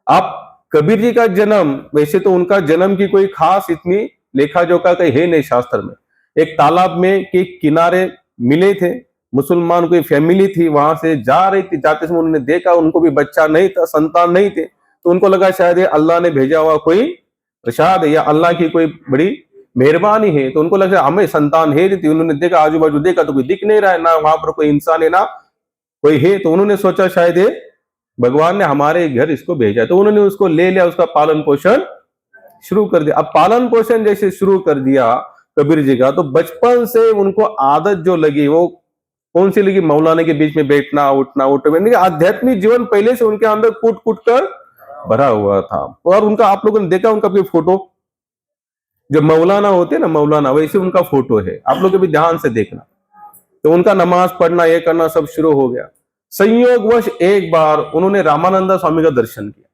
आप कबीर जी का जन्म, वैसे तो उनका जन्म की कोई खास इतनी लेखा जोखा कहीं है नहीं शास्त्र में। एक तालाब में के किनारे मिले थे, मुसलमान कोई फैमिली थी, वहां से जा रही थी, जाते समय उन्होंने देखा उनको भी बच्चा नहीं था, संतान नहीं थे, तो उनको लगा शायद ये अल्लाह ने भेजा हुआ कोई प्रसाद है या अल्लाह की कोई बड़ी मेहरबानी है। तो उनको लगा हमें संतान है नहीं थी। उन्होंने देखा, आजू बाजू देखा तो कोई दिख नहीं रहा है, ना वहां पर कोई इंसान है ना कोई है, तो उन्होंने सोचा शायद ये भगवान ने हमारे घर इसको भेजा। तो उन्होंने उसको ले लिया, उसका पालन पोषण शुरू कर दिया। अब पालन पोषण जैसे शुरू कर दिया कबीर जी का, तो बचपन से उनको आदत जो लगी वो कौन सी लगी, मौलाना के बीच में बैठना उठना उठना। आध्यात्मिक जीवन पहले से उनके अंदर कूट कूट कर भरा हुआ था। और उनका आप लोगों ने देखा उनका कोई फोटो, जो मौलाना होते ना मौलाना, वैसे उनका फोटो है, आप लोग भी ध्यान से देखना। तो उनका नमाज पढ़ना ये करना सब शुरू हो गया। संयोगवश एक बार उन्होंने रामानंदा स्वामी का दर्शन किया।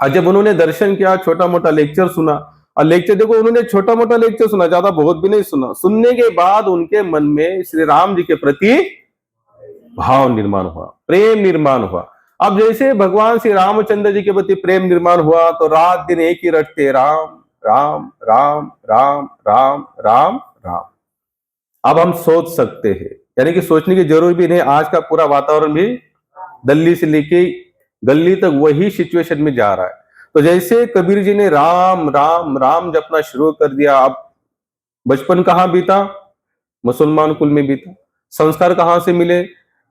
और जब उन्होंने दर्शन किया, छोटा मोटा लेक्चर सुना, और लेक्चर देखो उन्होंने छोटा मोटा लेक्चर सुना, ज्यादा बहुत भी नहीं सुना। सुनने के बाद उनके मन में श्री राम जी के प्रति भाव निर्माण हुआ, प्रेम निर्माण हुआ। अब जैसे भगवान श्री रामचंद्र जी के प्रति प्रेम निर्माण हुआ तो रात दिन एक ही रटते, राम राम राम राम राम राम राम। अब हम सोच सकते हैं, यानी कि सोचने की जरूरत भी नहीं, आज का पूरा वातावरण भी दिल्ली से लेके गली तक वही सिचुएशन में जा रहा है। तो जैसे कबीर जी ने राम राम राम जपना शुरू कर दिया, अब बचपन कहाँ बीता, मुसलमान कुल में बीता। संस्कार कहाँ से मिले,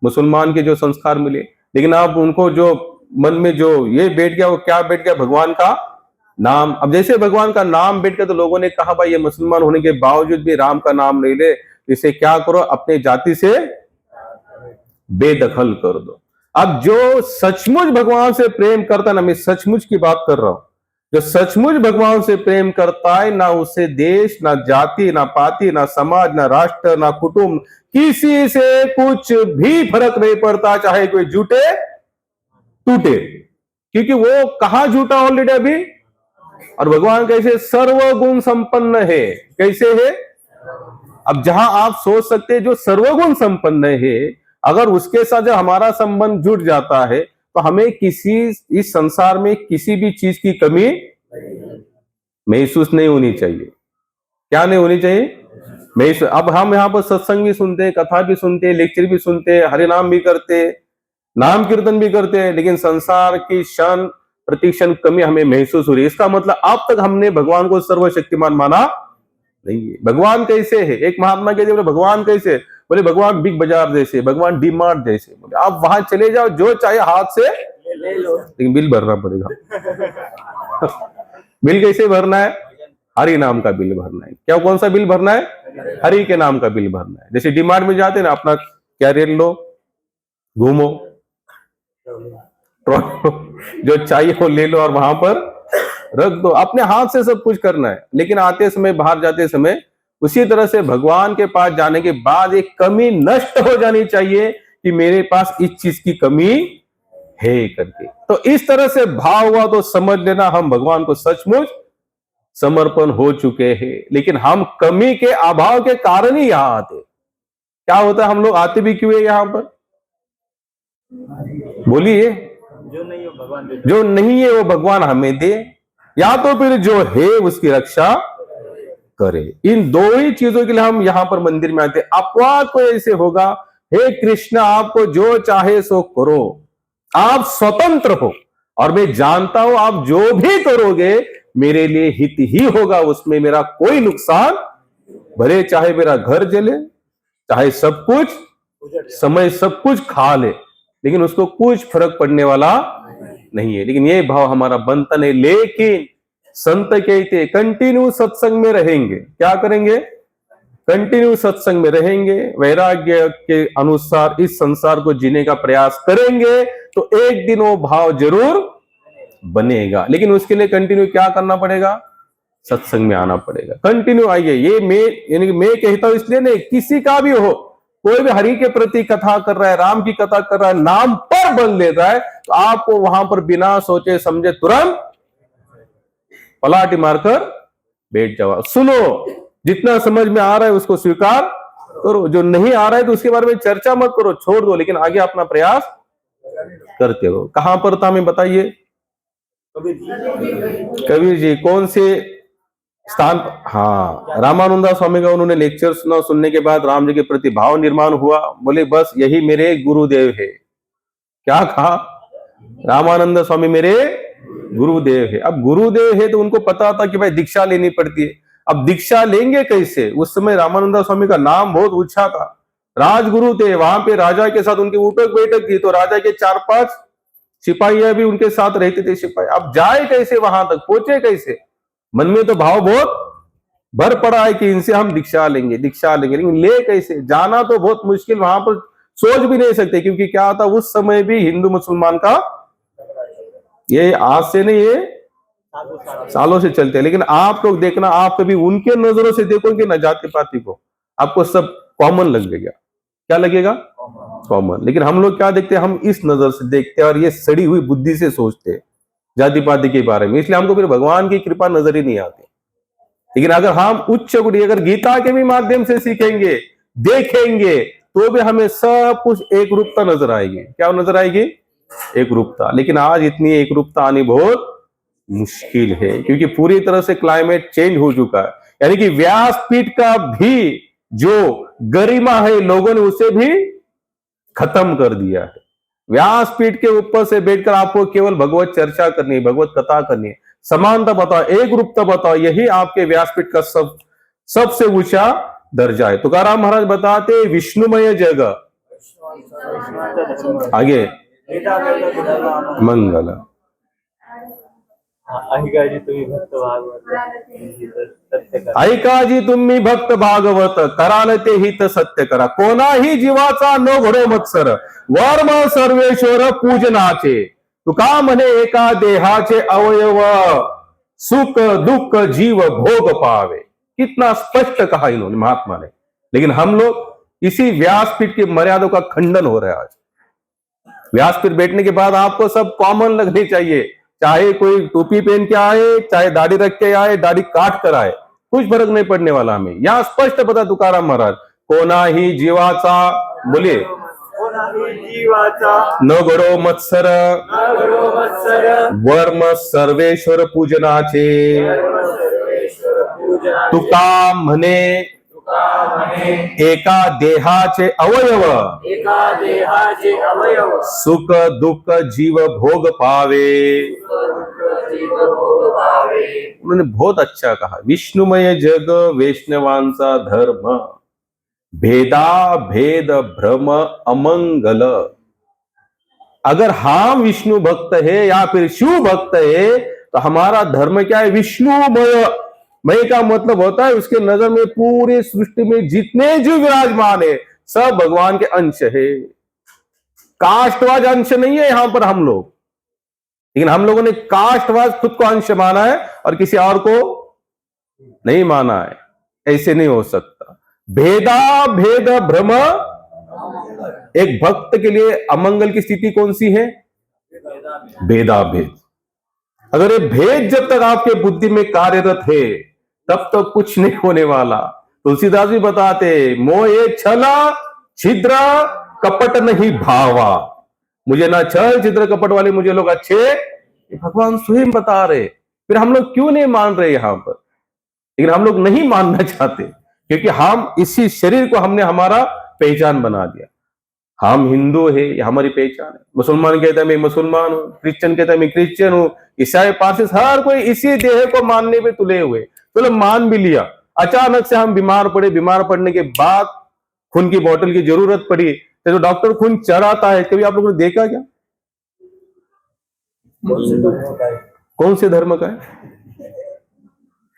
मुसलमान के जो संस्कार मिले। लेकिन अब उनको जो मन में जो ये बैठ गया, वो क्या बैठ गया, भगवान का नाम, अब जैसे भगवान का नाम बैठ के तो लोगों ने कहा भाई ये मुसलमान होने के बावजूद भी राम का नाम नहीं ले, इसे क्या करो, अपने जाति से बेदखल कर दो। अब जो सचमुच भगवान से प्रेम करता है ना, मैं सचमुच की बात कर रहा हूं, जो सचमुच भगवान से प्रेम करता है ना उसे देश, ना जाति, ना पाति, ना समाज, ना राष्ट्र, ना कुटुंब, किसी से कुछ भी फर्क नहीं पड़ता, चाहे कोई जुटे टूटे, क्योंकि वो कहां जुटा ऑलरेडी अभी। और भगवान कैसे सर्वगुण संपन्न है, कैसे है। अब जहां आप सोच सकते हैं जो सर्वगुण संपन्न है, अगर उसके साथ जब हमारा संबंध जुट जाता है तो हमें किसी इस संसार में किसी भी चीज की कमी महसूस नहीं होनी चाहिए। क्या नहीं होनी चाहिए? अब हम यहाँ पर सत्संग भी सुनते हैं, कथा भी सुनते हैं, लेक्चर भी सुनते हैं, हरिनाम भी करते हैं, नाम कीर्तन भी करते हैं, लेकिन संसार की क्षण प्रतिक्षण कमी हमें महसूस हो रही है। इसका मतलब अब तक हमने भगवान को सर्वशक्तिमान माना नहीं है। भगवान कैसे है? एक महात्मा कहते बोले भगवान कैसे? बोले भगवान बिग बाजार जैसे, भगवान डी मार्ट जैसे। बोले आप वहां चले जाओ, जो चाहे हाथ से ले लो, लेकिन बिल भरना पड़ेगा। बिल कैसे भरना है? हरि नाम का बिल भरना है। क्या, कौन सा बिल भरना है? हरि के नाम का बिल भरना है। जैसे डी मार्ट में जाते हैं ना, अपना कैरियर लो, घूमो, जो चाहिए वो ले लो और वहां पर रख दो। अपने हाथ से सब कुछ करना है, लेकिन आते समय, बाहर जाते समय उसी तरह से भगवान के पास जाने के बाद एक कमी नष्ट हो जानी चाहिए कि मेरे पास इस चीज की कमी है करके। तो इस तरह से भाव हुआ तो समझ लेना हम भगवान को सचमुच समर्पण हो चुके हैं। लेकिन हम कमी के अभाव के कारण ही यहां आते। क्या होता है, हम लोग आते भी क्यों है यहां पर? बोलिए। जो नहीं है भगवान दे, जो नहीं है वो भगवान हमें दे, या तो फिर जो है उसकी रक्षा करे। इन दो ही चीजों के लिए हम यहां पर मंदिर में आते। अपवाद को ऐसे होगा, हे कृष्ण आपको जो चाहे सो करो, आप स्वतंत्र हो, और मैं जानता हूं आप जो भी करोगे मेरे लिए हित ही होगा, उसमें मेरा कोई नुकसान, भले चाहे मेरा घर जले, चाहे सब कुछ समय सब कुछ खा ले, लेकिन उसको कुछ फर्क पड़ने वाला नहीं है। लेकिन ये भाव हमारा बनता नहीं। लेकिन संत कहते कंटिन्यू सत्संग में रहेंगे। क्या करेंगे? कंटिन्यू सत्संग में रहेंगे, वैराग्य के अनुसार इस संसार को जीने का प्रयास करेंगे, तो एक दिन वो भाव जरूर बनेगा। लेकिन उसके लिए कंटिन्यू क्या करना पड़ेगा? सत्संग में आना पड़ेगा। कंटिन्यू आइए। ये मैं, यानी कि मैं कहता हूं इसलिए नहीं, किसी का भी हो, कोई भी हरि के प्रति कथा कर रहा है, राम की कथा कर रहा है, नाम पर बन लेता है, तो आपको वहां पर बिना सोचे समझे तुरंत पलाटी मारकर बैठ जाओ। सुनो, जितना समझ में आ रहा है उसको स्वीकार करो, जो नहीं आ रहा है तो उसके बारे में चर्चा मत करो, छोड़ दो, लेकिन आगे अपना प्रयास करते रहो। कहां पर था हमें बताइए? कबीर जी कौन से स्थान? हाँ, रामानंदा स्वामी का उन्होंने लेक्चर सुना, सुनने के बाद राम जी के प्रति भाव निर्माण हुआ। बोले बस यही मेरे गुरुदेव है। क्या कहा? रामानंद स्वामी मेरे गुरुदेव है। अब गुरुदेव है तो उनको पता था कि भाई दीक्षा लेनी पड़ती है। अब दीक्षा लेंगे कैसे? उस समय रामानंद स्वामी का नाम बहुत ऊंचा था, राजगुरु थे, वहां पे राजा के साथ उनकी उठक बैठक थी, तो राजा के 4-5 सिपाही भी उनके साथ रहते थे सिपाही। अब जाए कैसे वहां तक, पहुंचे कैसे? मन में तो भाव बहुत भर पड़ा है कि इनसे हम दीक्षा लेंगे, दीक्षा लेंगे, लेकिन ले कैसे? जाना तो बहुत मुश्किल, वहां पर सोच भी नहीं सकते, क्योंकि क्या था उस समय भी हिंदू मुसलमान का, ये आज से नहीं, ये सालों से चलते हैं। लेकिन आप लोग देखना, आप कभी उनके नजरों से देखोगे ना जाति पाति को, आपको सब कॉमन लगेगा। क्या लगेगा? कॉमन। लेकिन हम लोग क्या देखते हैं? हम इस नजर से देखते हैं और ये सड़ी हुई बुद्धि से सोचते हैं जाति पाति के बारे में, इसलिए हमको फिर भगवान की कृपा नजर ही नहीं आती। लेकिन अगर हम उच्च गुणी, अगर गीता के भी माध्यम से सीखेंगे, देखेंगे, तो भी हमें सब कुछ एक रूपता नजर आएगी। क्या नजर आएगी? एक रूपता। लेकिन आज इतनी एक रूपता आनी बहुत मुश्किल है, क्योंकि पूरी तरह से क्लाइमेट चेंज हो चुका है। यानी कि व्यासपीठ का भी जो गरिमा है, लोगों ने उसे भी खत्म कर दिया है। व्यासपीठ के ऊपर से बैठकर आपको केवल भगवत चर्चा करनी है, भगवत कथा करनी है, समानता बताओ, एक रूपता बताओ, यही आपके व्यासपीठ का सबसे ऊंचा दर्जा है। तुकाराम महाराज बताते विष्णुमय जगह, आगे मंगल। ऐकाजी तुम्ही भक्त भागवत सत्य करा. ऐका जी तुम्ही भक्त भागवत कराल ते हित सत्य करा. कोणाही जीवाचा न घडो मत्सर वर्म सर्वेश्वर पूजनाचे. तुका म्हणे एका देहाचे अवयव सुख दुख जीव भोग पावे. कितना स्पष्ट कहा इन्होंने महात्मा ने. लेकिन हम लोग इसी व्यासपीठ की मर्यादों का खंडन हो रहा है. आज व्यासपीठ बैठने के बाद आपको सब कॉमन लगनी चाहिए. चाहे कोई टोपी पहन के आए, चाहे दाढ़ी रख के आए, दाढ़ी काट कर आए, कुछ फर्क नहीं पड़ने वाला हमें. यहां स्पष्ट बता तुकाराम महाराज, कोणाही जीवाचा बोले जीवाचा न घडो मत्सर मत्सर वर्म सर्वेश्वर पूजनाचे. तुका म्हणे एका देहाचे अवयव एका देहाचे अवयव सुख दुःख जीव भोग पावे. उन्होंने बहुत अच्छा कहा. विष्णुमय जग वैष्णवांचा धर्म भेदा भेद भ्रम अमंगल. अगर हम विष्णु भक्त है या फिर शिव भक्त है तो हमारा धर्म क्या है? विष्णुमय. मय का मतलब होता है उसके नजर में पूरी सृष्टि में जितने जीव विराजमान है सब भगवान के अंश है. काष्टवाद अंश नहीं है यहां पर हम लोग. लेकिन हम लोगों ने काष्टवाद खुद को अंश माना है और किसी और को नहीं माना है. ऐसे नहीं हो सकता. भेदा भेद भ्रम. एक भक्त के लिए अमंगल की स्थिति कौन सी है? भेदा भेद. अगर ये भेद जब तक आपके बुद्धि में कार्यरत है तब तक कुछ नहीं होने वाला. तुलसीदास भी बताते मोहे छला छिद्र कपट नहीं भावा. मुझे ना छल छिद्र कपट वाले मुझे लोग अच्छे. भगवान स्वयं बता रहे. फिर हम लोग क्यों नहीं मान रहे यहां पर? लेकिन हम लोग नहीं मानना चाहते क्योंकि हम इसी शरीर को हमने हमारा पहचान बना दिया. हम हिंदू है, ये हमारी पहचान है. मुसलमान कहता है मैं मुसलमान हूं, क्रिश्चियन कहता है मैं क्रिश्चियन हूं, ईसाई पारसी हर कोई इसी देह को मानने पे तुले हुए. चलो मान भी लिया. अचानक से हम बीमार पड़े. बीमार पड़ने के बाद खून की बोतल की जरूरत पड़ी तो जो डॉक्टर खून चढ़ाता है कभी आप लोगों ने देखा क्या? कौन से धर्म का है?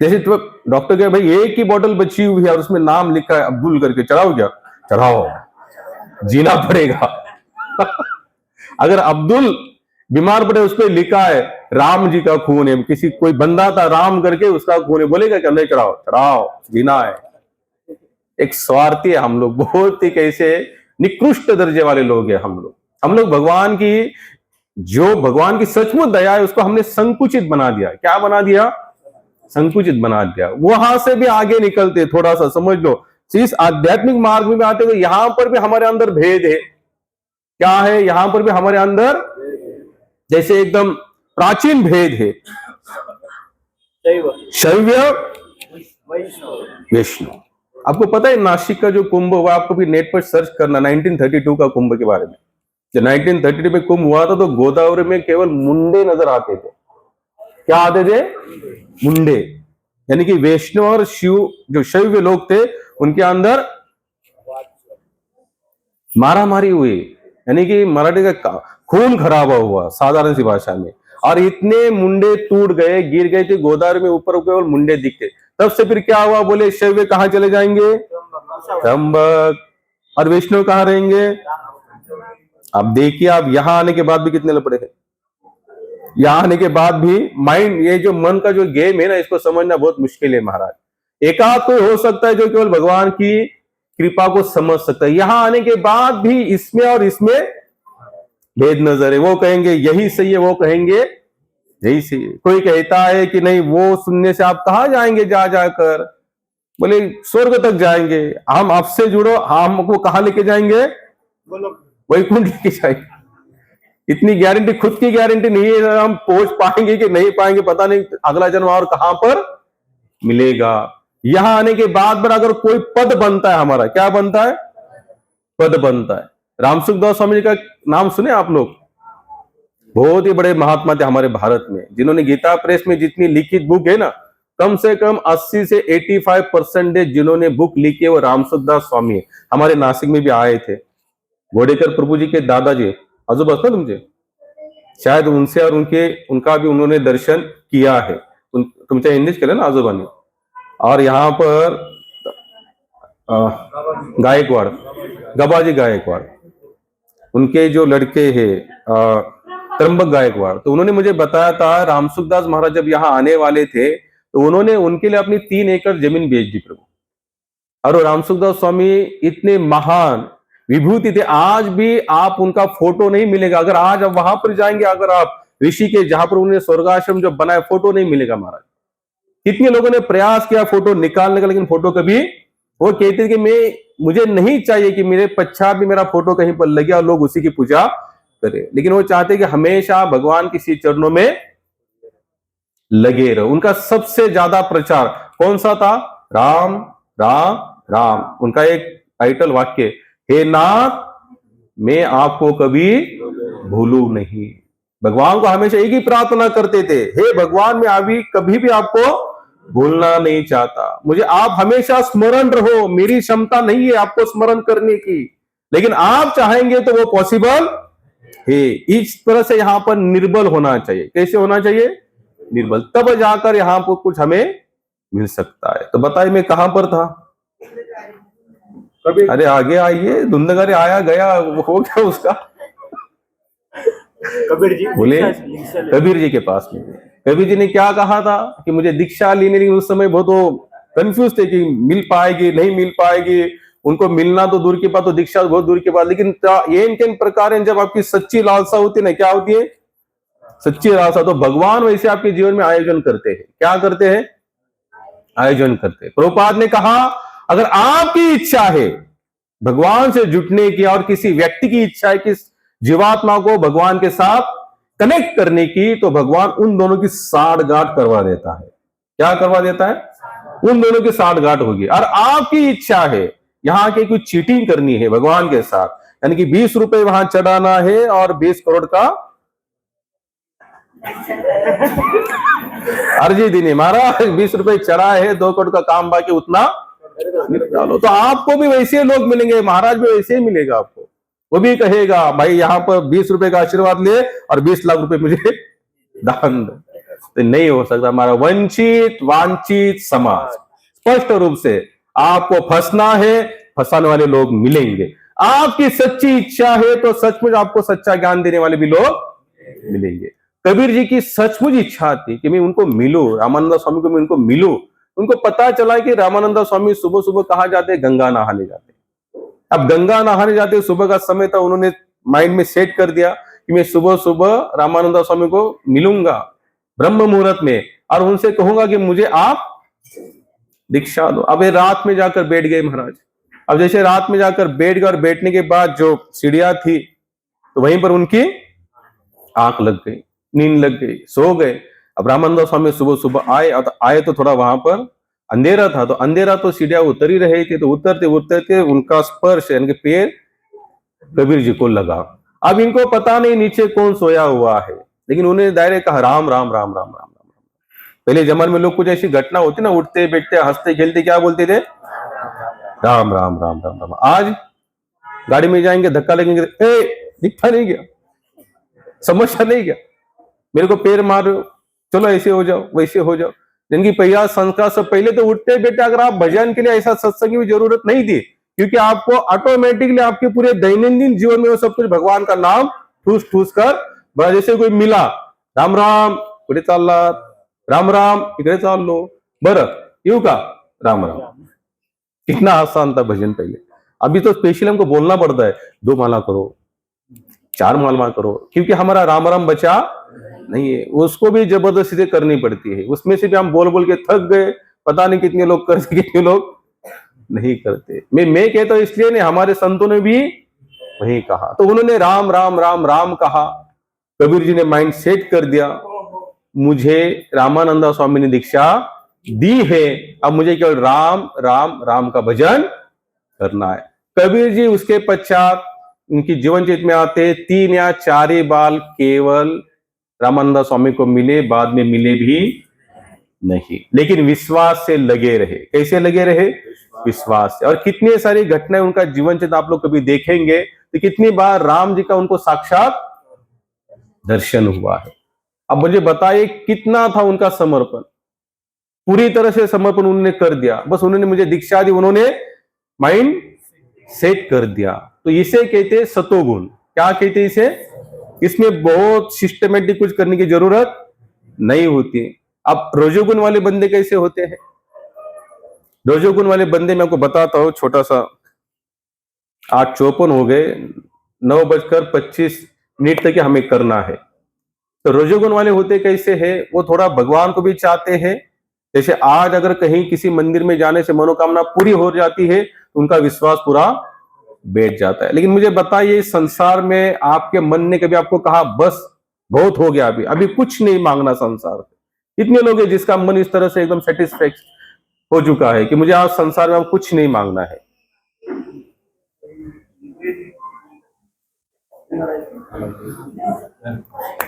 जैसे तो डॉक्टर कहे भाई एक ही बोतल बची हुई है और उसमें नाम लिखा है अब्दुल करके, चढ़ाओ क्या? चढ़ाओ, जीना पड़ेगा. अगर अब्दुल बीमार पड़े उस पर लिखा है राम जी का खून है, किसी कोई बंदा था राम करके उसका खून है, बोलेगा क्या नहीं चढ़ाओ? चढ़ाओ, जीना है. एक स्वार्थी है हम लोग. बहुत ही कैसे निकृष्ट दर्जे वाले लोग हैं हम लोग. हम लोग भगवान की जो भगवान की सचमुच दया है उसको हमने संकुचित बना दिया. क्या बना दिया? संकुचित बना दिया. वहां से भी आगे निकलते थोड़ा सा समझ लो. इस आध्यात्मिक मार्ग में आते हुए यहां पर भी हमारे अंदर भेद है. क्या है? यहां पर भी हमारे अंदर जैसे एकदम प्राचीन भेद है. शैव वैष्णव. आपको पता है नासिक का जो कुंभ हुआ, आपको भी नेट पर सर्च करना 1932 का कुंभ के बारे में. जब 1932 में कुंभ हुआ था तो गोदावरी में केवल मुंडे नजर आते थे. क्या आते थे? मुंडे. यानी कि वैष्णव और शिव जो शैव लोग थे उनके अंदर मारामारी हुई. यानी कि मराठी का खून खराबा हुआ साधारण सी भाषा में. और इतने मुंडे टूट गए, गिर गए थे गोदावरी में. ऊपर केवल मुंडे दिखते. तब से फिर क्या हुआ? बोले शैव कहां चले जाएंगे? त्र्यंबक. और वैष्णव कहां रहेंगे? अब देखिए आप यहां आने के बाद भी कितने लपड़े हैं. यहां आने के बाद भी माइंड, ये जो मन का जो गेम है ना, इसको समझना बहुत मुश्किल है महाराज. एकाध कोई हो सकता है जो केवल भगवान की कृपा को समझ सकता है. यहां आने के बाद भी इसमें और इसमें भेद नजर है. वो कहेंगे यही सही है, वो कहेंगे यही सही है. कोई कहता है कि नहीं वो सुनने से आप कहां जाएंगे जा जाकर? बोले स्वर्ग तक जाएंगे. हम आपसे जुड़ो, हम आपको कहां लेके जाएंगे? वैकुंठ लेके जाएंगे. इतनी गारंटी, खुद की गारंटी नहीं है हम पहुंच पाएंगे कि नहीं पाएंगे. पता नहीं अगला जन्म और कहां पर मिलेगा. यहां आने के बाद पर अगर कोई पद बनता है हमारा, क्या बनता है? पद बनता है. रामसुखदास स्वामी जी का नाम सुने आप लोग? बहुत ही बड़े महात्मा थे हमारे भारत में, जिन्होंने गीता प्रेस में जितनी लिखित बुक है ना, कम से कम 80 से 85% जिन्होंने बुक लिखी है वो रामसुखदास स्वामी है. हमारे नासिक में भी आए थे. घोडेकर प्रभु जी के दादाजी, आजोबा ना तुमचे, शायद उनसे और उनका भी उन्होंने दर्शन किया है. तुमच्या हिंदीच केलं ना आजोबांनी. और यहाँ पर गायकवाड़, गबाजी गायकवाड़, उनके जो लड़के हैं त्र्यंबक गायकवाड़, तो उन्होंने मुझे बताया था रामसुखदास महाराज जब यहाँ आने वाले थे तो उन्होंने उनके लिए अपनी 3 एकड़ जमीन बेच दी प्रभु. और रामसुखदास स्वामी इतने महान विभूति थे. आज भी आप उनका फोटो नहीं मिलेगा. अगर आज आप वहां पर जाएंगे, अगर आप ऋषि के जहां पर उन्होंने स्वर्गाश्रम जो बनाया, फोटो नहीं मिलेगा महाराज. कितने लोगों ने प्रयास किया फोटो निकालने का, लेकिन फोटो कभी, वो कहते थे कि मुझे नहीं चाहिए कि मेरे पश्चात भी मेरा फोटो कहीं पर लगे और लोग उसी की पूजा करें. लेकिन वो चाहते कि हमेशा भगवान के श्री चरणों में लगे रहो. उनका सबसे ज्यादा प्रचार कौन सा था? राम राम राम. उनका एक टाइटल वाक्य, हे नाथ मैं आपको कभी भूलू नहीं. भगवान को हमेशा एक ही प्रार्थना करते थे, हे भगवान मैं अभी कभी भी आपको भूलना नहीं चाहता. मुझे आप हमेशा स्मरण रहो. मेरी क्षमता नहीं है आपको स्मरण करने की, लेकिन आप चाहेंगे तो वो पॉसिबल है. इस तरह से यहां पर निर्बल होना चाहिए. कैसे होना चाहिए? निर्बल. तब जाकर यहां पर कुछ हमें मिल सकता है. तो बताइए मैं कहां पर था? अरे आगे आइए. धुंधगारे आया गया, वो हो गया उसका. कबीर जी बोले कबीर जी के पास में. कबीर जी ने क्या कहा था कि मुझे दीक्षा लेने की, उस समय बहुत वो कंफ्यूज थे कि मिल पाएगी नहीं मिल पाएगी. उनको मिलना तो दूर की बात, तो दीक्षा बहुत दूर की बात. लेकिन ये किन प्रकार जब आपकी सच्ची लालसा होती है ना, क्या होती है? सच्ची लालसा. तो भगवान वैसे आपके जीवन में आयोजन करते हैं. क्या करते हैं? आयोजन करते हैं. प्रभुपाद ने कहा अगर आपकी इच्छा है भगवान से जुटने की, और किसी व्यक्ति की इच्छा है कि जीवात्मा को भगवान के साथ कनेक्ट करने की, तो भगवान उन दोनों की साठगांठ करवा देता है. क्या करवा देता है? उन दोनों की साठगांठ होगी. और आपकी इच्छा है यहां के कुछ चीटिंग करनी है भगवान के साथ, यानी कि 20 रुपए वहां चढ़ाना है और 20 करोड़ का अर्जी देनी. महाराज 20 रुपए चढ़ा है, 2 करोड़ का काम बाकी, उतना निपटा लो. तो आपको भी वैसे लोग मिलेंगे, महाराज भी वैसे ही मिलेगा आपको. वो भी कहेगा भाई यहाँ पर 20 रुपए का आशीर्वाद ले और 20 लाख रुपए मुझे दान दे. तो नहीं हो सकता. हमारा वंचित वांछित समाज. स्पष्ट रूप से आपको फंसना है, फंसाने वाले लोग मिलेंगे. आपकी सच्ची इच्छा है तो सचमुच आपको सच्चा ज्ञान देने वाले भी लोग मिलेंगे. कबीर जी की सचमुच इच्छा थी कि मैं उनको मिलूं, रामानंद स्वामी को मैं उनको मिलूं. उनको पता चला कि रामानंद स्वामी सुबह सुबह कहाँ जाते? गंगा नहाने जाते. अब गंगा नहाने जाते सुबह का समय था. उन्होंने माइंड में सेट कर दिया कि मैं सुबह सुबह रामानंद स्वामी को मिलूंगा ब्रह्म मुहूर्त में और उनसे कहूंगा कि मुझे आप दीक्षा दो. अब ये रात में जाकर बैठ गए महाराज. अब जैसे रात में जाकर बैठ गए और बैठने के बाद जो सीढ़ियां थी तो वहीं पर उनकी आंख लग गई, नींद लग गई, सो गए. अब रामानंद स्वामी सुबह सुबह आए तो थोड़ा वहां पर अंधेरा था. तो अंधेरा तो सीढ़ियां उतर ही रही थी. तो उतरते उतरते उनका स्पर्श यानी कि पैर कबीर जी को लगा. अब इनको पता नहीं नीचे कौन सोया हुआ है, लेकिन उन्होंने डायरेक्ट कहा राम राम राम राम राम राम. पहले जमाने में लोग कुछ ऐसी घटना होती ना, उठते बैठते हंसते खेलते क्या बोलते थे? राम राम राम राम राम. आज गाड़ी में जाएंगे, धक्का लगेंगे, दिखता नहीं गया, समस्या नहीं गया, मेरे को पैर मारो, चलो ऐसे हो जाओ वैसे हो जाओ. जिनकी पहिया संस्कार से पहले तो उठते बैठे अगर आप भजन के लिए ऐसा सत्संग की जरूरत नहीं थी, क्योंकि आपको ऑटोमेटिकली आपके पूरे दैनंदिन जीवन में वो सब कुछ भगवान का नाम ठूस ठूस कर, जैसे कोई मिला राम राम कुठे चालला, राम राम इकडे चाललो, बरं येऊ का, राम राम. कितना आसान था भजन पहले. अभी तो स्पेशली हमको बोलना पड़ता है 2 माला करो, 4 माला करो, क्योंकि हमारा राम राम बचा नहीं है. उसको भी जबरदस्ती से करनी पड़ती है. उसमें से भी हम बोल बोल के थक गए. पता नहीं कितने लोग करते कितने लोग नहीं करते. मैं कहता हूं इसलिए नहीं, हमारे संतों ने भी वही कहा. तो उन्होंने राम राम राम राम कहा. कबीर जी ने माइंड सेट कर दिया, मुझे रामानंद स्वामी ने दीक्षा दी है, अब मुझे केवल राम राम राम का भजन करना है. कबीर जी उसके पश्चात उनकी जीवन चित में आते 3 या 4 ही बार केवल रामानंद स्वामी को मिले, बाद में मिले भी नहीं, लेकिन विश्वास से लगे रहे. कैसे लगे रहे? विश्वास से. और कितनी सारी घटनाएं उनका जीवन चित्र आप लोग कभी देखेंगे तो कितनी बार राम जी का उनको साक्षात दर्शन हुआ है। अब मुझे बताइए कितना था उनका समर्पण, पूरी तरह से समर्पण उन्होंने कर दिया। बस उन्होंने मुझे दीक्षा दी, उन्होंने माइंड सेट कर दिया। तो इसे कहते हैं सतोगुण। क्या कहते हैं इसे? इसमें बहुत सिस्टमेटिक कुछ करने की जरूरत नहीं होती। अब रजोगुण वाले बंदे कैसे होते हैं? रजोगुण वाले बंदे मैं आपको बताता हूं, छोटा सा। 8:54 हो गए, 9:25 तक हमें करना है। तो रजोगुण वाले होते कैसे हैं? वो थोड़ा भगवान को भी चाहते हैं। जैसे आज अगर कहीं किसी मंदिर में जाने से मनोकामना पूरी हो जाती है तो उनका विश्वास पूरा बैठ जाता है। लेकिन मुझे बताइए, संसार में आपके मन ने कभी आपको कहा बस बहुत हो गया, अभी अभी कुछ नहीं मांगना संसार से? कितने लोग हैं जिसका मन इस तरह से एकदम सेटिस्फैक्ट हो चुका है कि मुझे आज संसार में अब कुछ नहीं मांगना है?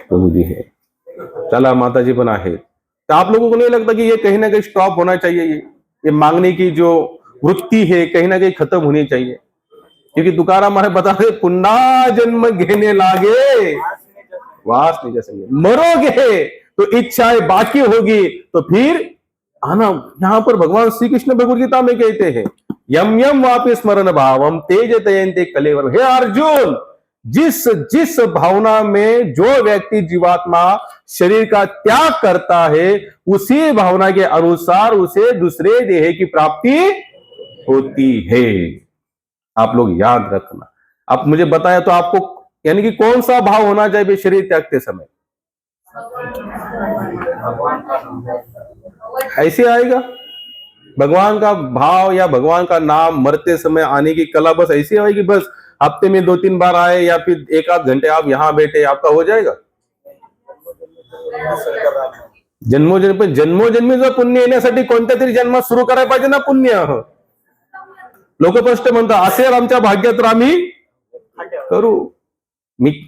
प्रभु जी है, चला माता जी बना है। तो आप लोगों को नहीं लगता कि ये कहीं ना कहीं स्टॉप होना चाहिए? ये मांगने की जो वृत्ति है कहीं ना कहीं खत्म होनी चाहिए। क्योंकि तुकाराम महाराज बता रहे, पुन्हा जन्म घेने लागे वास नहीं जैसे, मरोगे तो इच्छाएं बाकी होगी तो फिर आना। यहां पर भगवान श्री कृष्ण भगवद गीता में कहते हैं, यम यम वापि स्मरण भावम तेज तयंते कलेवर। हे अर्जुन, जिस जिस भावना में जो व्यक्ति जीवात्मा शरीर का त्याग करता है, उसी भावना के अनुसार उसे दूसरे देह की प्राप्ति होती है। आप लोग याद रखना। आप मुझे बताया तो आपको, यानी कि कौन सा भाव होना चाहिए शरीर त्यागते समय? ऐसे आएगा भगवान का भाव या भगवान का नाम मरते समय आने की कला, बस ऐसी आएगी? बस हफ्ते में 2-3 बार आए या फिर 1-8 घंटे आप यहां बैठे, आपका हो जाएगा? जन्मोजन्मीचं पुण्य येण्यासाठी कोणत्या तरी जन्मात सुरू करायला पाहिजे ना पुण्य. लोक स्पष्ट म्हणतात असेल आमच्या भाग्यात तर आम्ही करू.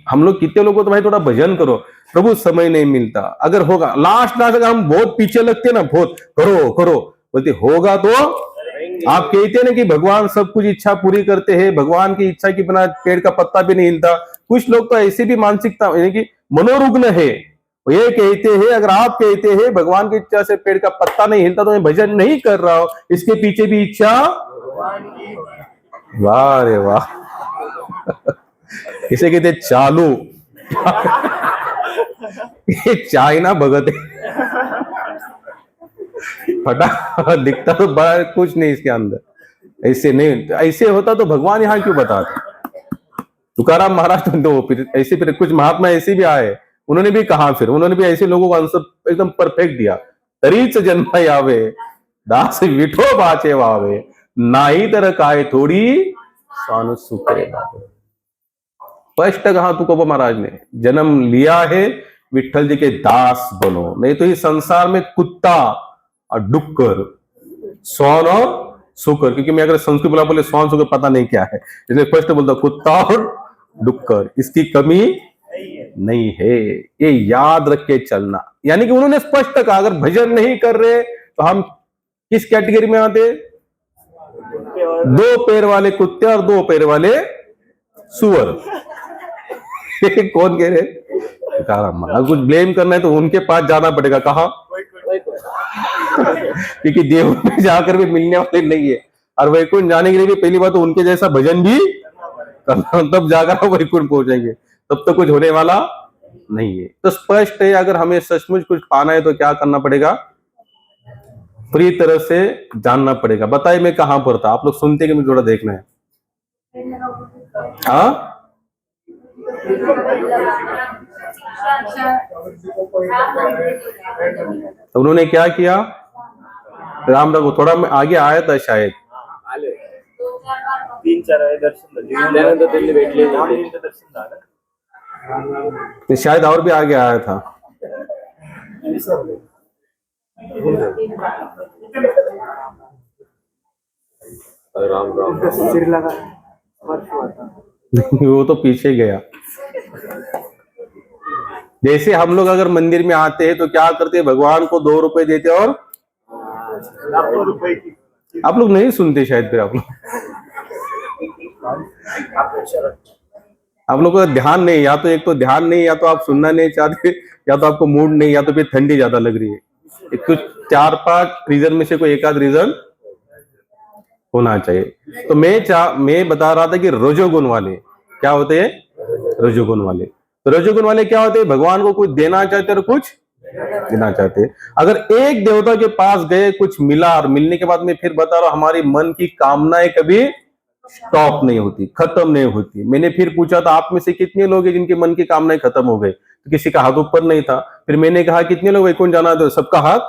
हम लोग कितने लोगों तो भाई थोड़ा भजन करो, प्रभु समय नहीं मिलता। अगर होगा लास्ट अगर हम बहुत पीछे लगते ना, बहुत करो करो बोलते, होगा तो आप कहते हैं ना कि भगवान सब कुछ इच्छा पूरी करते हैं, भगवान की इच्छा के बिना पेड़ का पत्ता भी नहीं हिलता। कुछ लोग तो ऐसे भी मानसिकता यानी कि मनोरुग्ण है, ये कहते हैं अगर आप कहते हैं भगवान की इच्छा से पेड़ का पत्ता नहीं हिलता तो मैं भजन नहीं कर रहा हूं, इसके पीछे भी इच्छा। वाह रे वाह, इसे कहते चालू। ये चाइना भगत है, फटा दिखता तो बड़ा कुछ नहीं इसके अंदर। ऐसे नहीं, ऐसे होता तो भगवान यहां क्यों बताते? तुकाराम महाराज तो फिर ऐसे, फिर कुछ महात्मा ऐसे भी आए, उन्होंने भी कहा, फिर उन्होंने भी ऐसे लोगों को आंसर एकदम परफेक्ट दिया। तरीच जन्म यावे दास विठो बाचे वावे, नाही तर काय थोडी स्वानु सुखरे बाबे। स्पष्ट कहा तुकोबा महाराज ने, जन्म लिया है विठल जी के दास बनो, नहीं तो इस संसार में कुत्ता और डुक्कर, स्वान और सुकर, क्योंकि मैं अगर संस्कृत बोले स्वान सुकर पता नहीं क्या है, इसलिए स्पष्ट बोलता कुत्ता और डुक्कर, इसकी कमी नहीं है। ये याद रख के चलना। यानी कि उन्होंने स्पष्ट कहा अगर भजन नहीं कर रहे तो हम किस कैटेगरी में आते? 2 पैर वाले कुत्ते और 2 पैर वाले सुअर। कौन कह रहे? अगर कुछ ब्लेम करना है तो उनके पास जाना पड़ेगा। कहा? क्योंकि देव में जाकर भी मिलने वाले नहीं है, और वैकुंठ जाने के लिए भी पहली बात तो उनके जैसा भजन भी करना, तब जाकर वैकुंठ पहुंचेंगे, तब तो कुछ होने वाला नहीं है। तो स्पष्ट है अगर हमें सचमुच कुछ पाना है तो क्या करना पड़ेगा? पूरी तरह से जानना पड़ेगा। बताइए मैं कहां पर था? आप लोग सुनते कि मुझे थोड़ा देखना है। हाँ, तो उन्होंने क्या किया? राम रघु थोड़ा आगे आया था शायद, 3-4 दर्शन त्यानंतर त्यांनी भेटले, दर्शन झालं, तो शायद और भी आगे आया था। राम राम सिर लगा वो तो पीछे गया। जैसे हम लोग अगर मंदिर में आते हैं तो क्या करते हैं? भगवान को 2 रुपए देते और आप लोग नहीं सुनते शायद, फिर आप लोग आप लोगों का ध्यान नहीं, या तो एक तो ध्यान नहीं, या तो आप सुनना नहीं चाहते, या तो आपको मूड नहीं, या तो फिर ठंडी ज्यादा लग रही है। कुछ 4-5 रीजन में से कोई एक आध रीजन होना चाहिए। तो मैं बता रहा था कि रजोगुण वाले क्या होते हैं, रजोगुण वाले। तो रजोगुण वाले क्या होते हैं, भगवान को कुछ देना चाहते और कुछ देना चाहते हैं। अगर एक देवता के पास गए, कुछ मिला, और मिलने के बाद में फिर बता रहा हूं, हमारी मन की कामनाएं कभी स्टॉप नहीं होती, खत्म नहीं होती। मैंने फिर पूछा था आप में से कितने लोग हैं जिनके मन की कामनाएं खत्म हो गए, तो किसी का हाथ ऊपर नहीं था। फिर मैंने कहा कितने लोग वैकुंठ जाना था, सबका हाथ।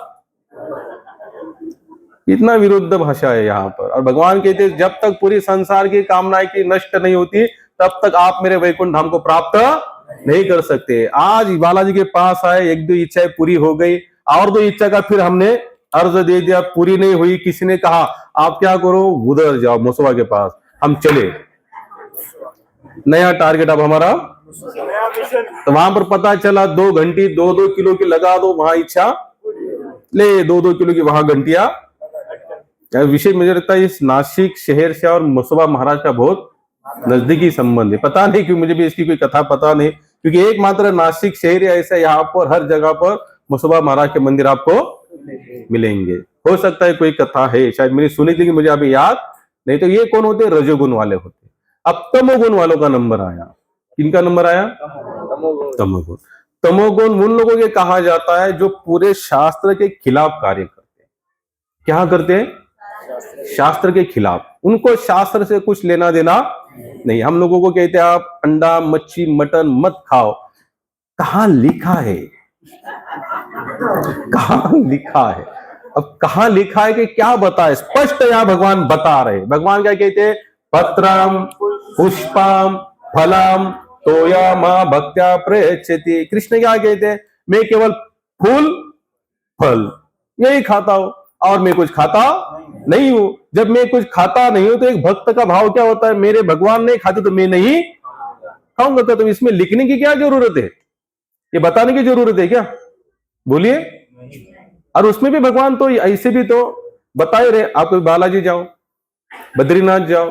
इतना विरुद्ध भाषा है यहाँ पर। और भगवान कहते हैं जब तक पूरी संसार की कामनाएं की नष्ट नहीं होती तब तक आप मेरे वैकुंठ धाम को प्राप्त नहीं कर सकते। आज बालाजी के पास आए, 1-2 इच्छाएं पूरी हो गई, और 2 इच्छा का फिर हमने अर्ज दे दिया, पूरी नहीं हुई। किसी ने कहा आप क्या करो, उधर जाओ मसुआ के पास, हम चले, नया टारगेट अब हमारा। तो वहां पर पता चला 2 घंटी 2-2 किलो की लगा दो, वहां इच्छा ले 2-2 किलो की वहां घंटिया। विषय मुझे लगता है इस नासिक शहर से और मसुआ महाराज का बहुत नजदीकी संबंध है। पता नहीं क्यों, मुझे भी इसकी कोई कथा पता नहीं, क्योंकि एकमात्र नासिक शहर ऐसा, यहाँ पर हर जगह पर मसुआ महाराज के मंदिर आपको मिलेंगे। हो सकता है कोई कथा है, शायद मैंने सुनी थी कि मुझे अभी याद नहीं। तो ये कौन होते, रजोगुण वाले होते। अब तमोगुण वालों का नंबर आया। किनका नंबर आया, तमोगुण। तमोगुण उन लोगों के कहा जाता है जो पूरे शास्त्र के खिलाफ कार्य करते हैं। क्या करते हैं, शास्त्र के खिलाफ। उनको शास्त्र से कुछ लेना देना नहीं। हम लोगों को कहते हैं आप अंडा मच्छी मटन मत खाओ। कहां लिखा है, कहां लिखा है? अब कहां लिखा है कि क्या बताए, स्पष्ट यहां भगवान बता रहे। भगवान क्या कहते हैं, पत्रम पुष्पम फलम तोयमा भक्त्या प्रयच्छति। कृष्ण क्या कहते हैं, मैं केवल फूल फल यही खाता हूं और मैं कुछ खाता नहीं हूं। जब मैं कुछ खाता नहीं हूं तो एक भक्त का भाव क्या होता है, मेरे भगवान नहीं खाते तो मैं नहीं खाऊंगा। तो इसमें लिखने की क्या जरूरत है, ये बताने की जरूरत है क्या, बोलिए। और उसमें भी भगवान तो ऐसे भी तो बताए रहे, आप बालाजी जाओ, बद्रीनाथ जाओ,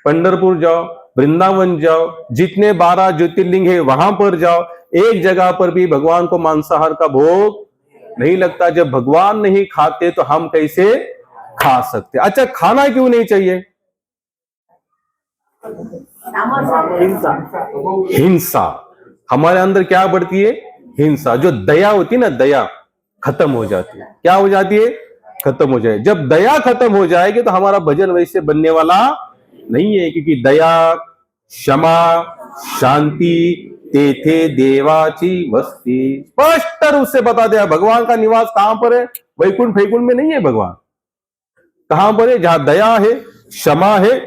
पंढरपुर जाओ, वृंदावन जाओ, जितने 12 ज्योतिर्लिंग है वहां पर जाओ, एक जगह पर भी भगवान को मांसाहार का भोग नहीं लगता। जब भगवान नहीं खाते तो हम कैसे खा सकते। अच्छा, खाना क्यों नहीं चाहिए, हिंसा। हमारे अंदर क्या बढ़ती है, हिंसा। जो दया होती है ना, दया खत्म हो जाती है। क्या हो जाती है, खत्म हो जाए। जब दया खत्म हो जाएगी तो हमारा भजन वैसे बनने वाला नहीं है, क्योंकि दया क्षमा शांति तेथे देवाची वस्ती। स्पष्ट रूप से बता दिया भगवान का निवास कहां पर है, वैकुंठ फैकुंठ में नहीं है। भगवान कहां पर है, जहां दया है, क्षमा है,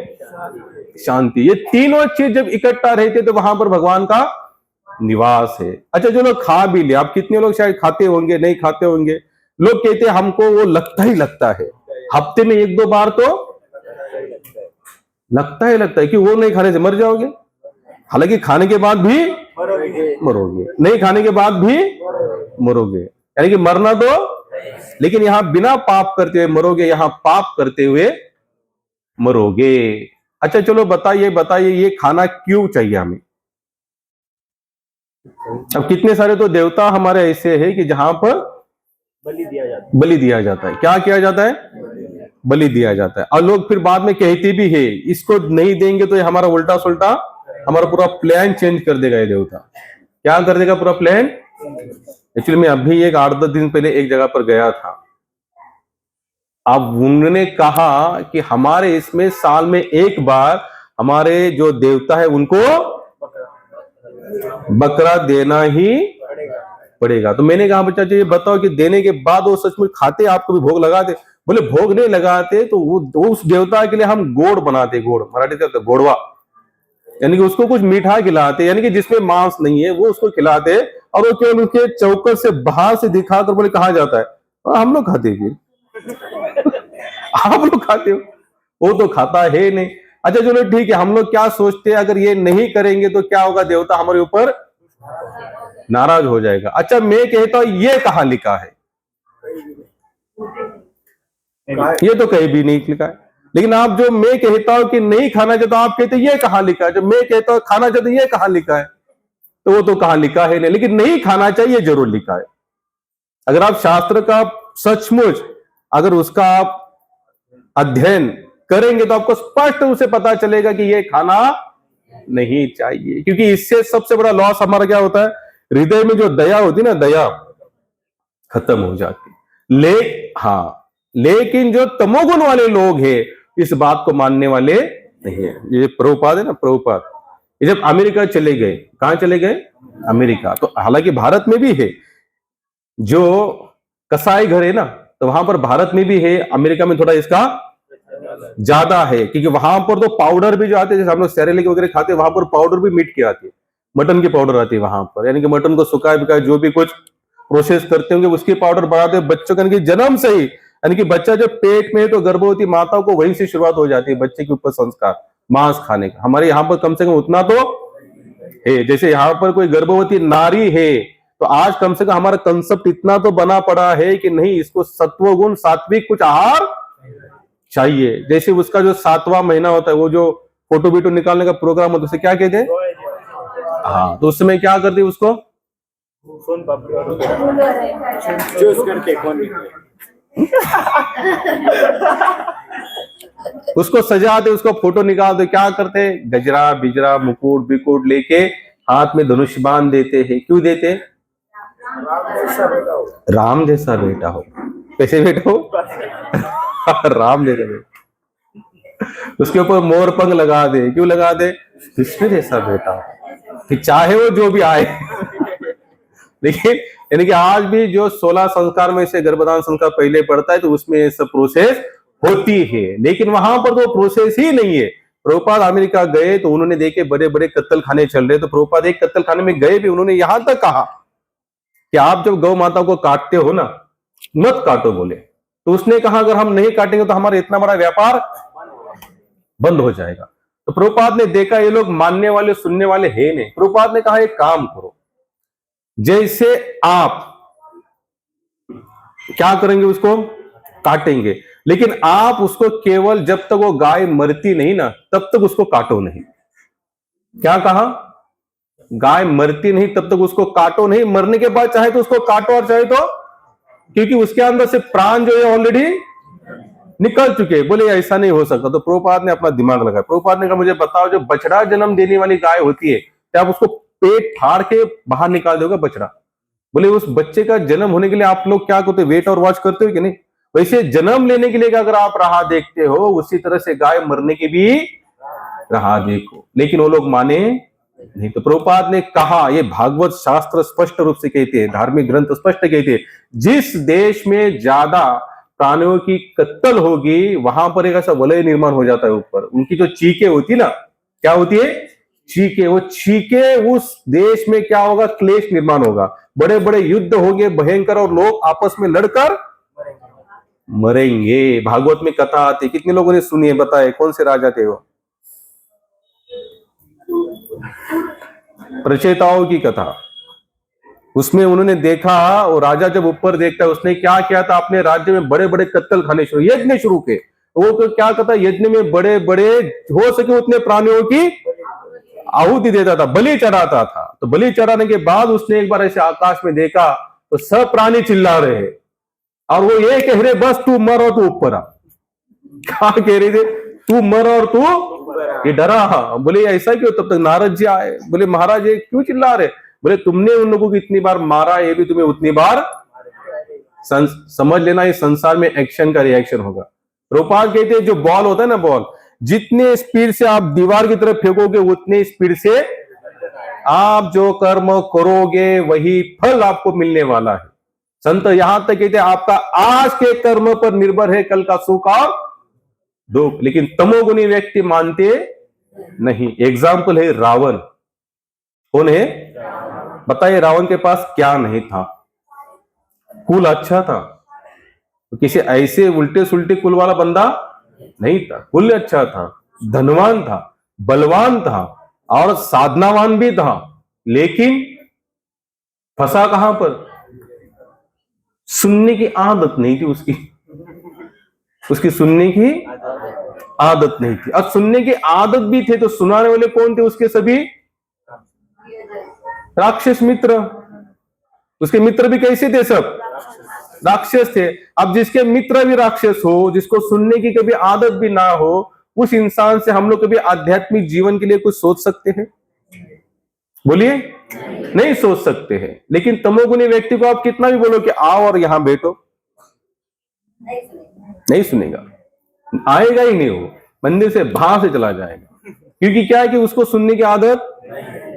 शांति। ये तीनों चीज जब इकट्ठा रहते तो वहां पर भगवान का निवास है। अच्छा, जो लोग खा भी ले, आप कितने लोग शायद खाते होंगे, नहीं खाते होंगे। लोग कहते हैं हमको वो लगता ही लगता है, हफ्ते में 1-2 बार तो लगता है कि वो नहीं खाने से मर जाओगे। हालांकि खाने के बाद भी मरोगे, नहीं खाने के बाद भी मरोगे, यानी कि मरना तो, लेकिन यहां बिना पाप करते हुए मरोगे, यहां पाप करते हुए मरोगे। अच्छा चलो बताइए ये खाना क्यों चाहिए हमें। अब कितने सारे तो देवता हमारे ऐसे हैं कि जहां पर बलि दिया जाता है। क्या किया जाता है, बलि दिया जाता है। और लोग फिर बाद में कहते भी है इसको नहीं देंगे तो ये हमारा उल्टा सुल्टा हमारा पूरा प्लान चेंज कर देगा ये देवता। क्या कर देगा, पूरा प्लान। एक्चुअली मैं अभी एक 8-10 दिन पहले एक जगह पर गया था। अब उन्होंने कहा कि हमारे इसमें साल में एक बार हमारे जो देवता है उनको बकरा देना ही पड़ेगा। तो मैंने कहा बच्चा जी ये बताओ कि देने के बाद वो सचमुच खाते, आपको भी भोग लगाते? बोले भोग नहीं लगाते, तो वो उस देवता के लिए हम गोड़ बनाते, गोड़ मराठी कहते गोड़वा, यानी कि उसको कुछ मीठा खिलाते, यानी कि जिसमें मांस नहीं है वो उसको खिलाते। और वो केवल उसके चौकट से बाहर से दिखाकर बोले कहा जाता है, हम लोग खाते फिर आप लोग खाते हो, वो तो खाता है नहीं। अच्छा चलो ठीक है, हम लोग क्या सोचते हैं अगर ये नहीं करेंगे तो क्या होगा, देवता हमारे ऊपर नाराज हो जाएगा। अच्छा मैं कहता हूं ये कहां लिखा है, ये तो कहीं भी नहीं लिखा है। लेकिन आप जो मैं कहता हूं कि नहीं खाना चाहता, आप कहते ये कहां लिखा है? जब मैं कहता हूं खाना चाहता ये कहां लिखा है? तो वो तो कहां लिखा है नहीं, लेकिन नहीं खाना चाहिए जरूर लिखा है। अगर आप शास्त्र का सचमुच अगर उसका आप अध्ययन करेंगे तो आपको स्पष्ट रूप से पता चलेगा कि ये खाना नहीं चाहिए, क्योंकि इससे सबसे बड़ा लॉस हमारा क्या होता है? हृदय में जो दया होती है ना, दया खत्म हो जाती। लेकिन जो तमोगुण वाले लोग हैं इस बात को मानने वाले नहीं है। ये प्रभुपाद है ना, प्रभुपाद ये जब अमेरिका चले गए, कहां चले गए? अमेरिका। तो हालांकि भारत में भी है जो कसाई घर है ना, तो वहां पर भारत में भी है, अमेरिका में थोड़ा इसका ज्यादा है, क्योंकि वहां पर तो पाउडर भी जो आते हैं, जैसे हम लोग सेरेलेक वगैरह खाते हैं, वहां पर पाउडर भी मीट की आती है, मटन की पाउडर आती है वहां पर, यानी कि मटन को सुखाए बिकाए जो भी कुछ प्रोसेस करते होंगे उसकी पाउडर बनाते हैं बच्चों का, जन्म से ही, यानी कि बच्चा जब पेट में है तो गर्भवती माताओं को वहीं से शुरुआत हो जाती है बच्चे के ऊपर संस्कार मांस खाने का। हमारे यहाँ पर कम से कम उतना तो है, जैसे यहाँ पर कोई गर्भवती नारी है तो आज कम से कम हमारा कंसेप्ट इतना तो बना पड़ा है कि नहीं, इसको सत्वगुण सात्विक कुछ आहार चाहिए। जैसे उसका जो 7वां महीना होता है, वो जो फोटो वीटो निकालने का प्रोग्राम होता है, उसे क्या कहते हैं? हाँ, तो उस समय क्या करते हैं? उसको सोन पापड़ी चूज करते कौन उसको सजाते, उसको फोटो निकालते, क्या करते? गजरा बिजरा मुकुट बिकुट लेके हाथ में धनुष बांध देते हैं। क्यों देते? राम जैसा बेटा हो। कैसे बेटा हो? राम जैसा बेटा। उसके ऊपर मोर पंख लगा दे। क्यों लगा दे? कृष्ण जैसा बेटा कि चाहे वो जो भी आए। देखिए, यानी कि आज भी जो 16 संस्कार में से गर्भधारण संस्कार पहले पड़ता है तो उसमें ये सब प्रोसेस होती है, लेकिन वहां पर तो प्रोसेस ही नहीं है। प्रभुपाद अमेरिका गए तो उन्होंने देखे बड़े बड़े कत्तल खाने चल रहे, तो प्रभुपाद एक कत्तल खाने में गए भी, उन्होंने यहां तक कहा कि आप जब गौ माता को काटते हो ना, मत काटो बोले। तो उसने कहा अगर हम नहीं काटेंगे तो हमारा इतना बड़ा व्यापार बंद हो जाएगा। तो प्रभुपाद ने देखा ये लोग मानने वाले सुनने वाले है नहीं। प्रभुपाद ने कहा एक काम करो, जैसे आप क्या करेंगे, उसको काटेंगे, लेकिन आप उसको केवल जब तक वो गाय मरती नहीं ना तब तक उसको काटो नहीं। क्या कहा? गाय मरती नहीं तब तक उसको काटो नहीं, मरने के बाद चाहे तो उसको काटो और चाहे तो, क्योंकि उसके अंदर से प्राण जो है ऑलरेडी निकल चुके। बोले ऐसा नहीं हो सकता। तो प्रभुपाद ने अपना दिमाग लगाया। प्रभुपाद ने कहा मुझे बताओ, जो बछड़ा जन्म देने वाली गाय होती है, क्या आप उसको पेट फाड़ के बाहर निकाल दोगे बछड़ा? बोले उस बच्चे का जन्म होने के लिए आप लोग क्या करते हो? वेट और वॉच करते हो कि नहीं? वैसे जन्म लेने के लिए अगर आप राह देखते हो, उसी तरह से गाय मरने की भी राह देखो, लेकिन वो लोग माने नहीं। तो प्रभुपाद ने कहा, ये भागवत शास्त्र स्पष्ट रूप से कहते हैं, धार्मिक ग्रंथ स्पष्ट कहते हैं, जिस देश में ज्यादा प्राणियों की कत्तल होगी वहां पर एक ऐसा वलय निर्माण हो जाता है ऊपर। उनकी जो चीखें होती ना, क्या होती है? चीखे। वो चीखे, उस देश में क्या होगा? क्लेश निर्माण होगा, बड़े बड़े युद्ध होंगे भयंकर, और लोग आपस में लड़कर मरेंगे। भागवत में कथा आती, कितने लोगों ने सुनी है? बताए कौन से राजा थे वो? प्रचेताओं की कथा। उसमें उन्होंने देखा, और राजा जब ऊपर देखता है, उसने क्या किया था? अपने राज्य में बड़े बड़े कत्तल खाने शुरू, यज्ञ शुरू किए। वो तो क्या करता? यज्ञ में बड़े बड़े हो सके उतने प्राणियों की आहुति देता था, बलि चढ़ाता था। तो बलि चढ़ाने के बाद उसने एक बार ऐसे आकाश में देखा तो सब प्राणी चिल्ला रहे हैं, और वो ये कह रहे बस तू मर और तू ऊपर आ। क्या कह रहे थे? तू मर और तू, ये डरा। बोले ऐसा क्यों? तब तक नारद जी आए। बोले महाराज ये क्यों चिल्ला रहे? बोले तुमने उन लोगों को इतनी बार मारा, ये भी तुम्हें उतनी बार समझ लेना, इस संसार में एक्शन का रिएक्शन होगा। प्रभुपाद कहते हैं जो बॉल होता है ना, बॉल जितने स्पीड से आप दीवार की तरफ फेंकोगे उतने स्पीड से आप जो कर्म करोगे वही फल आपको मिलने वाला है। संत यहां तक कहते हैं आपका आज के कर्म पर निर्भर है कल का सुख और दुख, लेकिन तमोगुणी व्यक्ति मानते नहीं। एग्जाम्पल है रावण। कौन है? बताइए, रावण के पास क्या नहीं था? कुल अच्छा था, तो किसी ऐसे उल्टे सुल्टे कुल वाला बंदा नहीं था। कुल अच्छा था, धनवान था, बलवान था और साधनावान भी था, लेकिन फंसा कहां पर? सुनने की आदत नहीं थी उसकी सुनने की आदत नहीं थी। अब सुनने की आदत भी थे तो सुनाने वाले कौन थे उसके? सभी राक्षस मित्र। उसके मित्र भी कैसे थे? सब राक्षस थे। अब जिसके मित्र भी राक्षस हो, जिसको सुनने की कभी आदत भी ना हो, उस इंसान से हम लोग कभी आध्यात्मिक जीवन के लिए कुछ सोच सकते हैं? बोलिए, नहीं सोच सकते हैं। लेकिन तमोगुणी व्यक्ति को आप कितना भी बोलो कि आओ और यहां बैठो, नहीं सुनेगा, आएगा ही नहीं। वो मंदिर से बाहर से चला जाएगा। क्योंकि क्या है कि उसको सुनने की आदत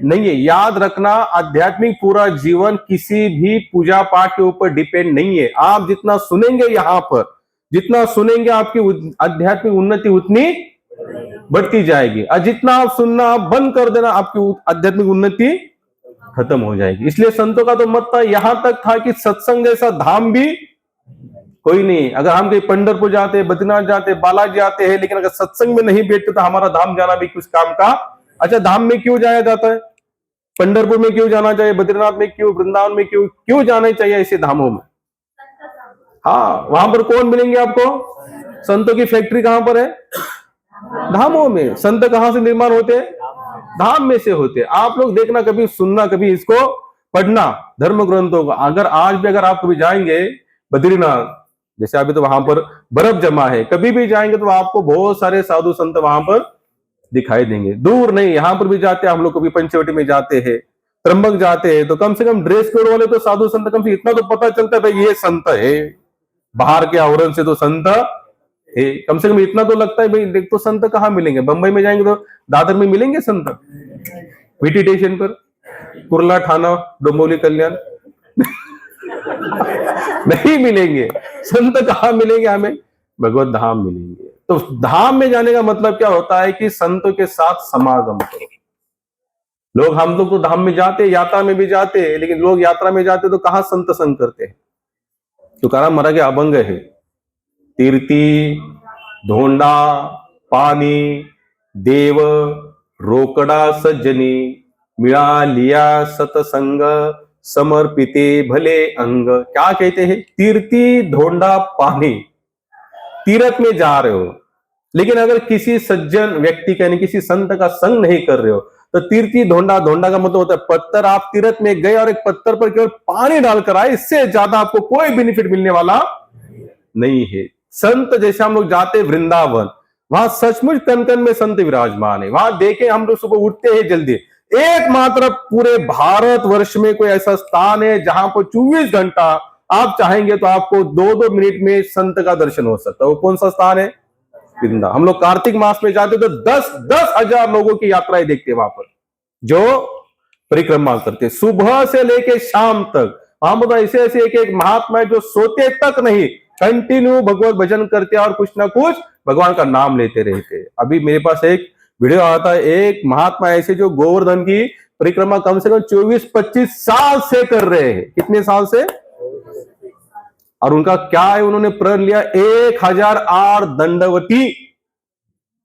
नहीं है। याद रखना, आध्यात्मिक पूरा जीवन किसी भी पूजा पाठ के ऊपर डिपेंड नहीं है। आप जितना सुनेंगे यहां पर, जितना सुनेंगे आपकी आध्यात्मिक उन्नति उतनी बढ़ती जाएगी। और जितना आप सुनना आप बंद कर देना, आपकी आध्यात्मिक उन्नति खत्म हो जाएगी। इसलिए संतों का तो मत था, यहां तक था कि सत्संग जैसा धाम भी कोई नहीं। अगर हम कहीं पंढरपुर जाते, बद्रीनाथ जाते, बालाजी जाते हैं, लेकिन अगर सत्संग में नहीं बैठते तो हमारा धाम जाना भी कुछ काम का। अच्छा, धाम में क्यों जाया जाता है? पंढरपुर में क्यों जाना चाहिए? बद्रीनाथ में क्यों? वृंदावन में क्यों? क्यों जाना चाहिए ऐसे धामों में? हाँ, वहां पर कौन मिलेंगे आपको? संतों की फैक्ट्री कहां पर है? धामों में। संत कहां से निर्माण होते हैं? धाम में से होते। आप लोग देखना, कभी सुनना, कभी इसको पढ़ना, धर्म ग्रंथों को। अगर आज भी अगर आप कभी जाएंगे बद्रीनाथ, जैसे अभी तो वहां पर बर्फ जमा है, कभी भी जाएंगे तो आपको बहुत सारे साधु संत वहां पर दिखाई देंगे। दूर नहीं, यहां पर भी जाते हैं हम लोग, कभी पंचवटी में जाते हैं, त्र्यंबक जाते हैं, तो कम से कम ड्रेस कोड वाले तो साधु संत, कम से इतना तो पता चलता है भाई ये संत है, बाहर के आवरण से तो संत है। कम से कम इतना तो लगता है भाई, देख तो संत कहाँ मिलेंगे? बंबई में जाएंगे तो दादर में मिलेंगे संत, वीटी स्टेशन पर, कुर्ला, ठाना, डोंबिवली, कल्याण नहीं मिलेंगे। संत कहां मिलेंगे? हमें भगवत धाम मिलेंगे। तो धाम में जाने का मतलब क्या होता है कि संतों के साथ समागम करो। लोग, हम लोग तो धाम में जाते, यात्रा में भी जाते, लेकिन लोग यात्रा में जाते तो कहां संत संग करते हैं? तुकाराम महाराज के अभंग है, तीर्थी धोंडा पाणी देव रोकडा सज्जनी, मिळालिया सतसंग समर्पिते भले अंग। क्या कहते हैं? तीर्थी धोंडा पानी, तीर्थ में जा रहे हो, लेकिन अगर किसी सज्जन व्यक्ति का यानी किसी संत का संग नहीं कर रहे हो तो तीर्थी धोंडा, धोंडा का मतलब होता है पत्थर। आप तीर्थ में गए और एक पत्थर पर केवल पानी डालकर आए, इससे ज्यादा आपको कोई बेनिफिट मिलने वाला नहीं है। संत जैसे हम लोग जाते वृंदावन, वहां सचमुच कन कन में संत विराजमान है। वहां देखे हम लोग सुबह उठते हैं जल्दी, एकमात्र पूरे भारत वर्ष में कोई ऐसा स्थान है जहां पर 24 घंटा आप चाहेंगे तो आपको 2-2 मिनट में संत का दर्शन हो सकता है। वो कौन सा स्थान है? वृंदावन। हम लोग कार्तिक मास में जाते तो 10-10 हजार लोगों की यात्राएं देखते हैं वहां पर, जो परिक्रमा करते सुबह से लेके शाम तक। वहां पर ऐसे ऐसे एक महात्मा है जो सोते तक नहीं, कंटिन्यू भगवत भजन करते और कुछ ना कुछ भगवान का नाम लेते रहते। अभी मेरे पास एक वीडियो आता है, एक महात्मा ऐसे जो गोवर्धन की परिक्रमा कम से कम 24-25 साल से कर रहे हैं। कितने साल से? और उनका क्या है? उन्होंने प्रण लिया 1008 दंडवती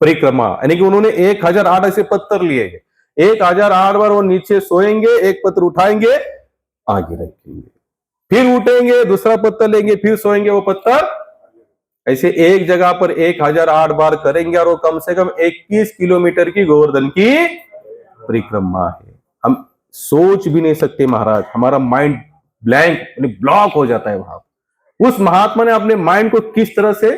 परिक्रमा, यानी कि उन्होंने 1008 ऐसे पत्थर लिए हैं। 1008 बार वो नीचे सोएंगे, एक पत्थर उठाएंगे, आगे रखेंगे, फिर उठेंगे, दूसरा पत्थर लेंगे, फिर सोएंगे, वो पत्थर ऐसे एक जगह पर 1008 बार करेंगे। और वो कम से कम 21 किलोमीटर की गोवर्धन की परिक्रमा है। हम सोच भी नहीं सकते महाराज, हमारा माइंड ब्लैंक ब्लॉक हो जाता है वहां। उस महात्मा ने अपने माइंड को किस तरह से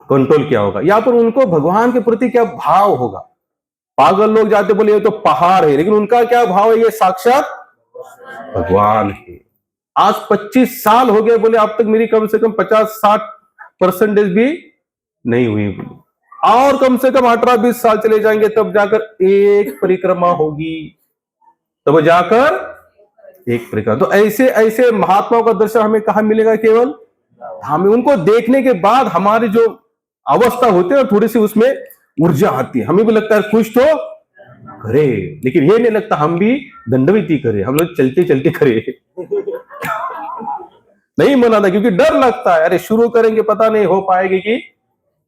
कंट्रोल किया होगा, या पर उनको भगवान के प्रति क्या भाव होगा। पागल लोग जाते बोले ये तो पहाड़ है, लेकिन उनका क्या भाव है? ये साक्षात भगवान है। आज 25 साल हो गए, बोले अब तक मेरी कम से कम 50-60% भी नहीं हुई, और कम से कम 18-20 साल चले जाएंगे तब जाकर एक परिक्रमा होगी, तब जाकर एक परिक्रमा। तो ऐसे ऐसे महात्माओं का दर्शन हमें कहां मिलेगा? केवल हमें उनको देखने के बाद हमारी जो अवस्था होती है थोड़ी सी उसमें ऊर्जा आती है, हमें भी लगता है कुछ तो करे, लेकिन ये नहीं लगता हम भी दंडवती करें, हम लोग चलते चलते करें नहीं मना था, क्योंकि डर लगता है, अरे शुरू करेंगे पता नहीं हो पाएगी कि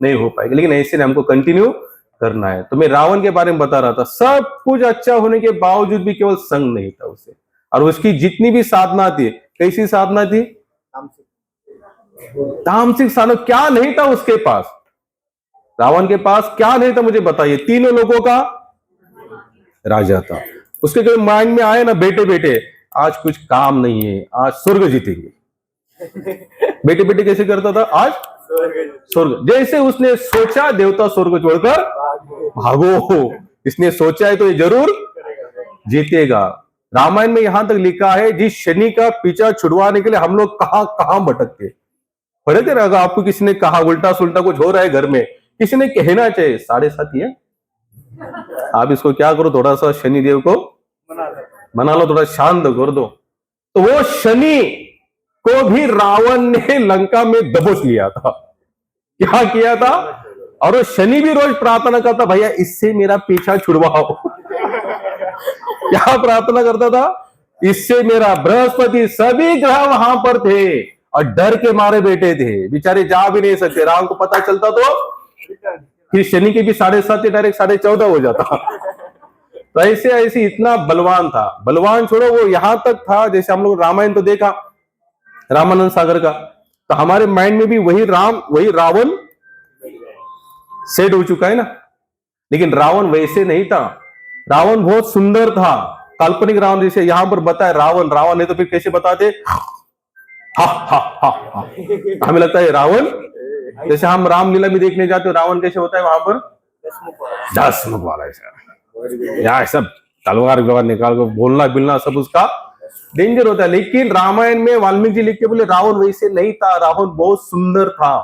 नहीं हो पाएगी। लेकिन ऐसे ने हमको कंटिन्यू करना है। तो मैं रावण के बारे में बता रहा था, सब कुछ अच्छा होने के बावजूद भी केवल संग नहीं था उसे, और उसकी जितनी भी साधना थी, कैसी साधना थी? तामसिक साधना। क्या नहीं था उसके पास? रावण के पास क्या नहीं था मुझे बताइए, तीनों लोगों का राजा था। उसके कभी माइंड में आए ना, बेटे बेटे आज कुछ काम नहीं है, आज स्वर्ग जीतेंगे। बेटे बेटे कैसे करता था, आज स्वर्ग। जैसे उसने सोचा देवता स्वर्ग छोड़कर भागो, इसने सोचा है तो ये जरूर जीतेगा। रामायण में यहां तक लिखा है जिस शनि का पीछा छुड़वाने के लिए हम लोग कहां कहां भटकते। भटकते ना, अगर आपको किसी ने कहा उल्टा सुल्टा कुछ हो रहा है घर में, किसी ने कहना चाहिए 7:30 ही है, आप इसको क्या करो, थोड़ा सा शनि देव को मना लो, थोड़ा शांत कर दो। तो वो शनि को भी रावण ने लंका में दबोच लिया था। क्या किया था? और वो शनि भी रोज प्रार्थना करता, भैया इससे मेरा पीछा छुड़वाओ। क्या प्रार्थना करता था? इससे मेरा, बृहस्पति सभी ग्रह वहां पर थे और डर के मारे बैठे थे, बेचारे जा भी नहीं सकते। राम को पता चलता तो फिर शनि के भी 7:30 डायरेक्ट 14:30 हो जाता। तो ऐसे ऐसे इतना बलवान था। बलवान छोड़ो, वो यहां तक था, जैसे हम लोग रामायण तो देखा रामानंद सागर का, तो हमारे माइंड में भी वही राम वही रावण सेट हो चुका है ना। लेकिन रावण वैसे नहीं था। रावण बहुत सुंदर था, काल्पनिक रावण जैसे यहां पर बताया रावण रावण नहीं तो फिर कैसे बताते, हा हा हा हा। हमें लगता है रावण, जैसे हम रामलीला भी देखने जाते हो, रावण कैसे होता है वहां पर, दसमुख वाला ऐसा, या सब तलवार निकाल कर बोलना बिलना सब उसका डेंजर होता है। लेकिन रामायण में वाल्मीकि जी लिख के बोले रावण वैसे नहीं था, रावण बहुत सुंदर था।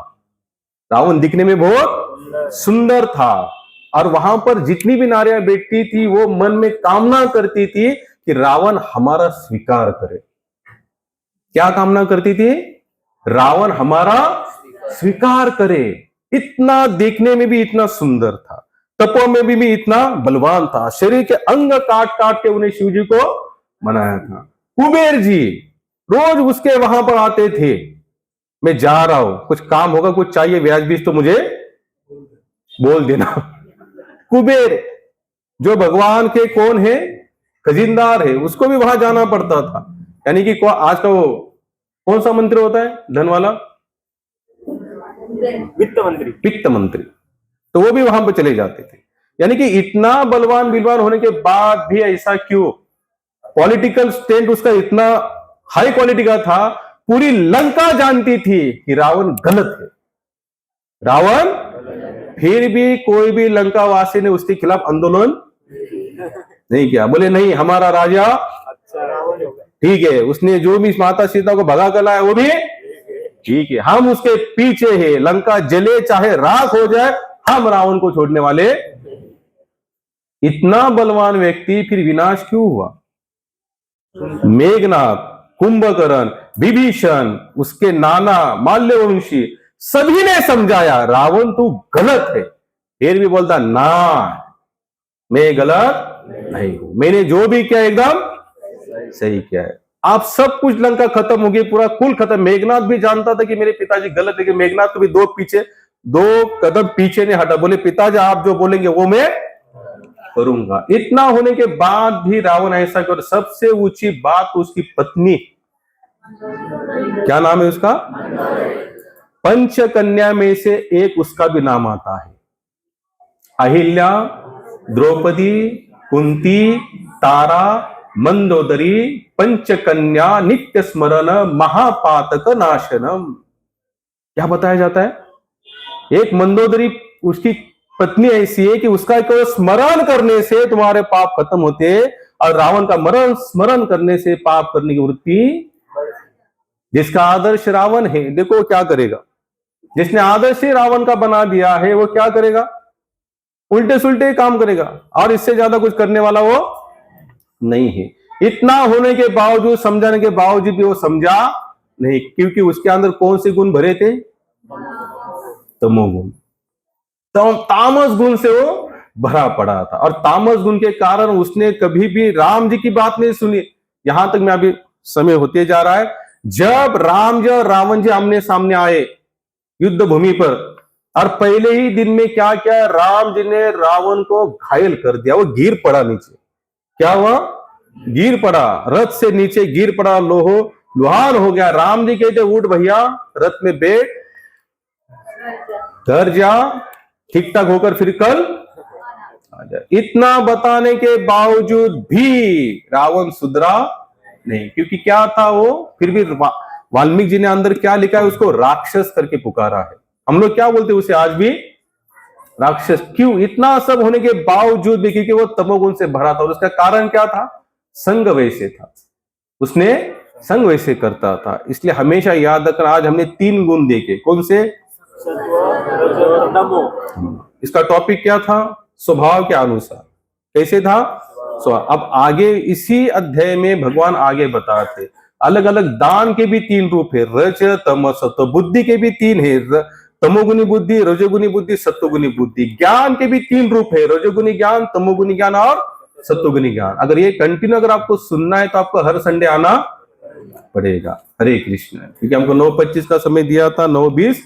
रावण दिखने में बहुत सुंदर था और वहां पर जितनी भी नारियां बैठती थी वो मन में कामना करती थी कि रावण हमारा स्वीकार करे। क्या कामना करती थी? रावण हमारा स्वीकार करे। इतना देखने में भी इतना सुंदर था, तपों में भी इतना बलवान था, शरीर के अंग काट काट के उन्हें शिव जी को बनाया था। कुबेर जी रोज उसके वहां पर आते थे, मैं जा रहा हूं, कुछ काम होगा, कुछ चाहिए ब्याज बीज तो मुझे बोल देना। कुबेर जो भगवान के कौन है, खजीनदार है, उसको भी वहां जाना पड़ता था। यानी कि आज का वो कौन सा मंत्री होता है धन वाला, वित्त मंत्री, तो वो भी वहां पर चले जाते थे। यानी कि इतना बलवान विलवान होने के बाद भी ऐसा क्यों? पॉलिटिकल स्टैंड उसका इतना हाई क्वालिटी का था, पूरी लंका जानती थी कि रावण गलत है, रावण। फिर भी कोई भी लंका वासी ने उसके खिलाफ आंदोलन नहीं किया। बोले नहीं, हमारा राजा ठीक है, उसने जो भी माता सीता को भगा कर लाया वो भी ठीक है, हम उसके पीछे है, लंका जले चाहे राख हो जाए, हम रावण को छोड़ने वाले। इतना बलवान व्यक्ति फिर विनाश क्यों हुआ? मेघनाथ, कुंभकर्ण, विभीषण, उसके नाना माल्यवंशी, सभी ने समझाया रावण तू गलत है, फिर भी बोलता ना, मैं गलत नहीं हूं, मैंने जो भी किया एकदम सही किया है। आप सब कुछ लंका खत्म हो गई, पूरा कुल खत्म। मेघनाथ भी जानता था कि मेरे पिताजी गलत है, मेघनाथ को भी दो कदम पीछे नहीं हटा, बोले पिताजी आप जो बोलेंगे वो मैं करूंगा। इतना होने के बाद भी रावण ऐसा कर, सबसे ऊंची बात उसकी पत्नी, क्या नाम है उसका, पंचकन्या में से एक उसका भी नाम आता है, अहिल्या, द्रौपदी, कुंती, तारा, मंदोदरी, पंचकन्या नित्य स्मरण महापातक नाशनम। क्या बताया जाता है? एक मंदोदरी उसकी पत्नी ऐसी है कि उसका केवल स्मरण करने से तुम्हारे पाप खत्म होते, और रावण का मरण स्मरण करने से पाप करने की वृत्ति, जिसका आदर्श रावण है, देखो क्या करेगा। जिसने आदर्श ही रावण का बना दिया है वो क्या करेगा? उल्टे सुल्टे काम करेगा, और इससे ज्यादा कुछ करने वाला वो नहीं है। इतना होने के बावजूद, समझाने के बावजूद भी वो समझा नहीं, क्योंकि उसके अंदर कौन से गुण भरे थे? तमोगुण, तामस गुण से वो भरा पड़ा था, और तामस गुण के कारण उसने कभी भी राम जी की बात नहीं सुनी। यहां तक मैं अभी समय होते जा रहा है, जब राम जी और रावण जी आमने सामने आए युद्ध भूमि पर, और पहले ही दिन में क्या किया, राम जी ने रावण को घायल कर दिया, वो गिर पड़ा नीचे। क्या हुआ? गिर पड़ा, रथ से नीचे गिर पड़ा, लुहान हो गया। राम जी कहते उठ भैया, रथ में बैठ, घर जा, ठीक ठाक होकर फिर कल आ जाए। इतना बताने के बावजूद भी रावण सुधरा नहीं, क्योंकि क्या था वो, फिर भी वाल्मीकि जी ने अंदर क्या लिखा है, उसको राक्षस करके पुकारा है। हम लोग क्या बोलते हैं उसे आज भी, राक्षस। क्यों? इतना सब होने के बावजूद भी, क्योंकि वो तमोगुण से भरा था। और उसका कारण क्या था? संग वैसे था, उसने संग वैसे करता था। इसलिए हमेशा याद रखना, आज हमने 3 गुण देखे, कौन से? इसका टॉपिक क्या था? स्वभाव के अनुसार। कैसे था? स्वभाव। अब आगे इसी अध्याय में भगवान आगे बताते, अलग अलग दान के भी 3 रूप है, रज तम सत्व। बुद्धि के भी 3 है, तमोगुनी बुद्धि, रजोगुनी बुद्धि, सत्वगुनी बुद्धि। ज्ञान के भी 3 रूप है, रजोगुनी ज्ञान, तमोगुनी ज्ञान और सत्वगुनी ज्ञान। अगर ये कंटिन्यू अगर आपको सुनना है तो आपको हर संडे आना पड़ेगा। हरे कृष्ण। क्योंकि हमको 9:25 का समय दिया था, 9:20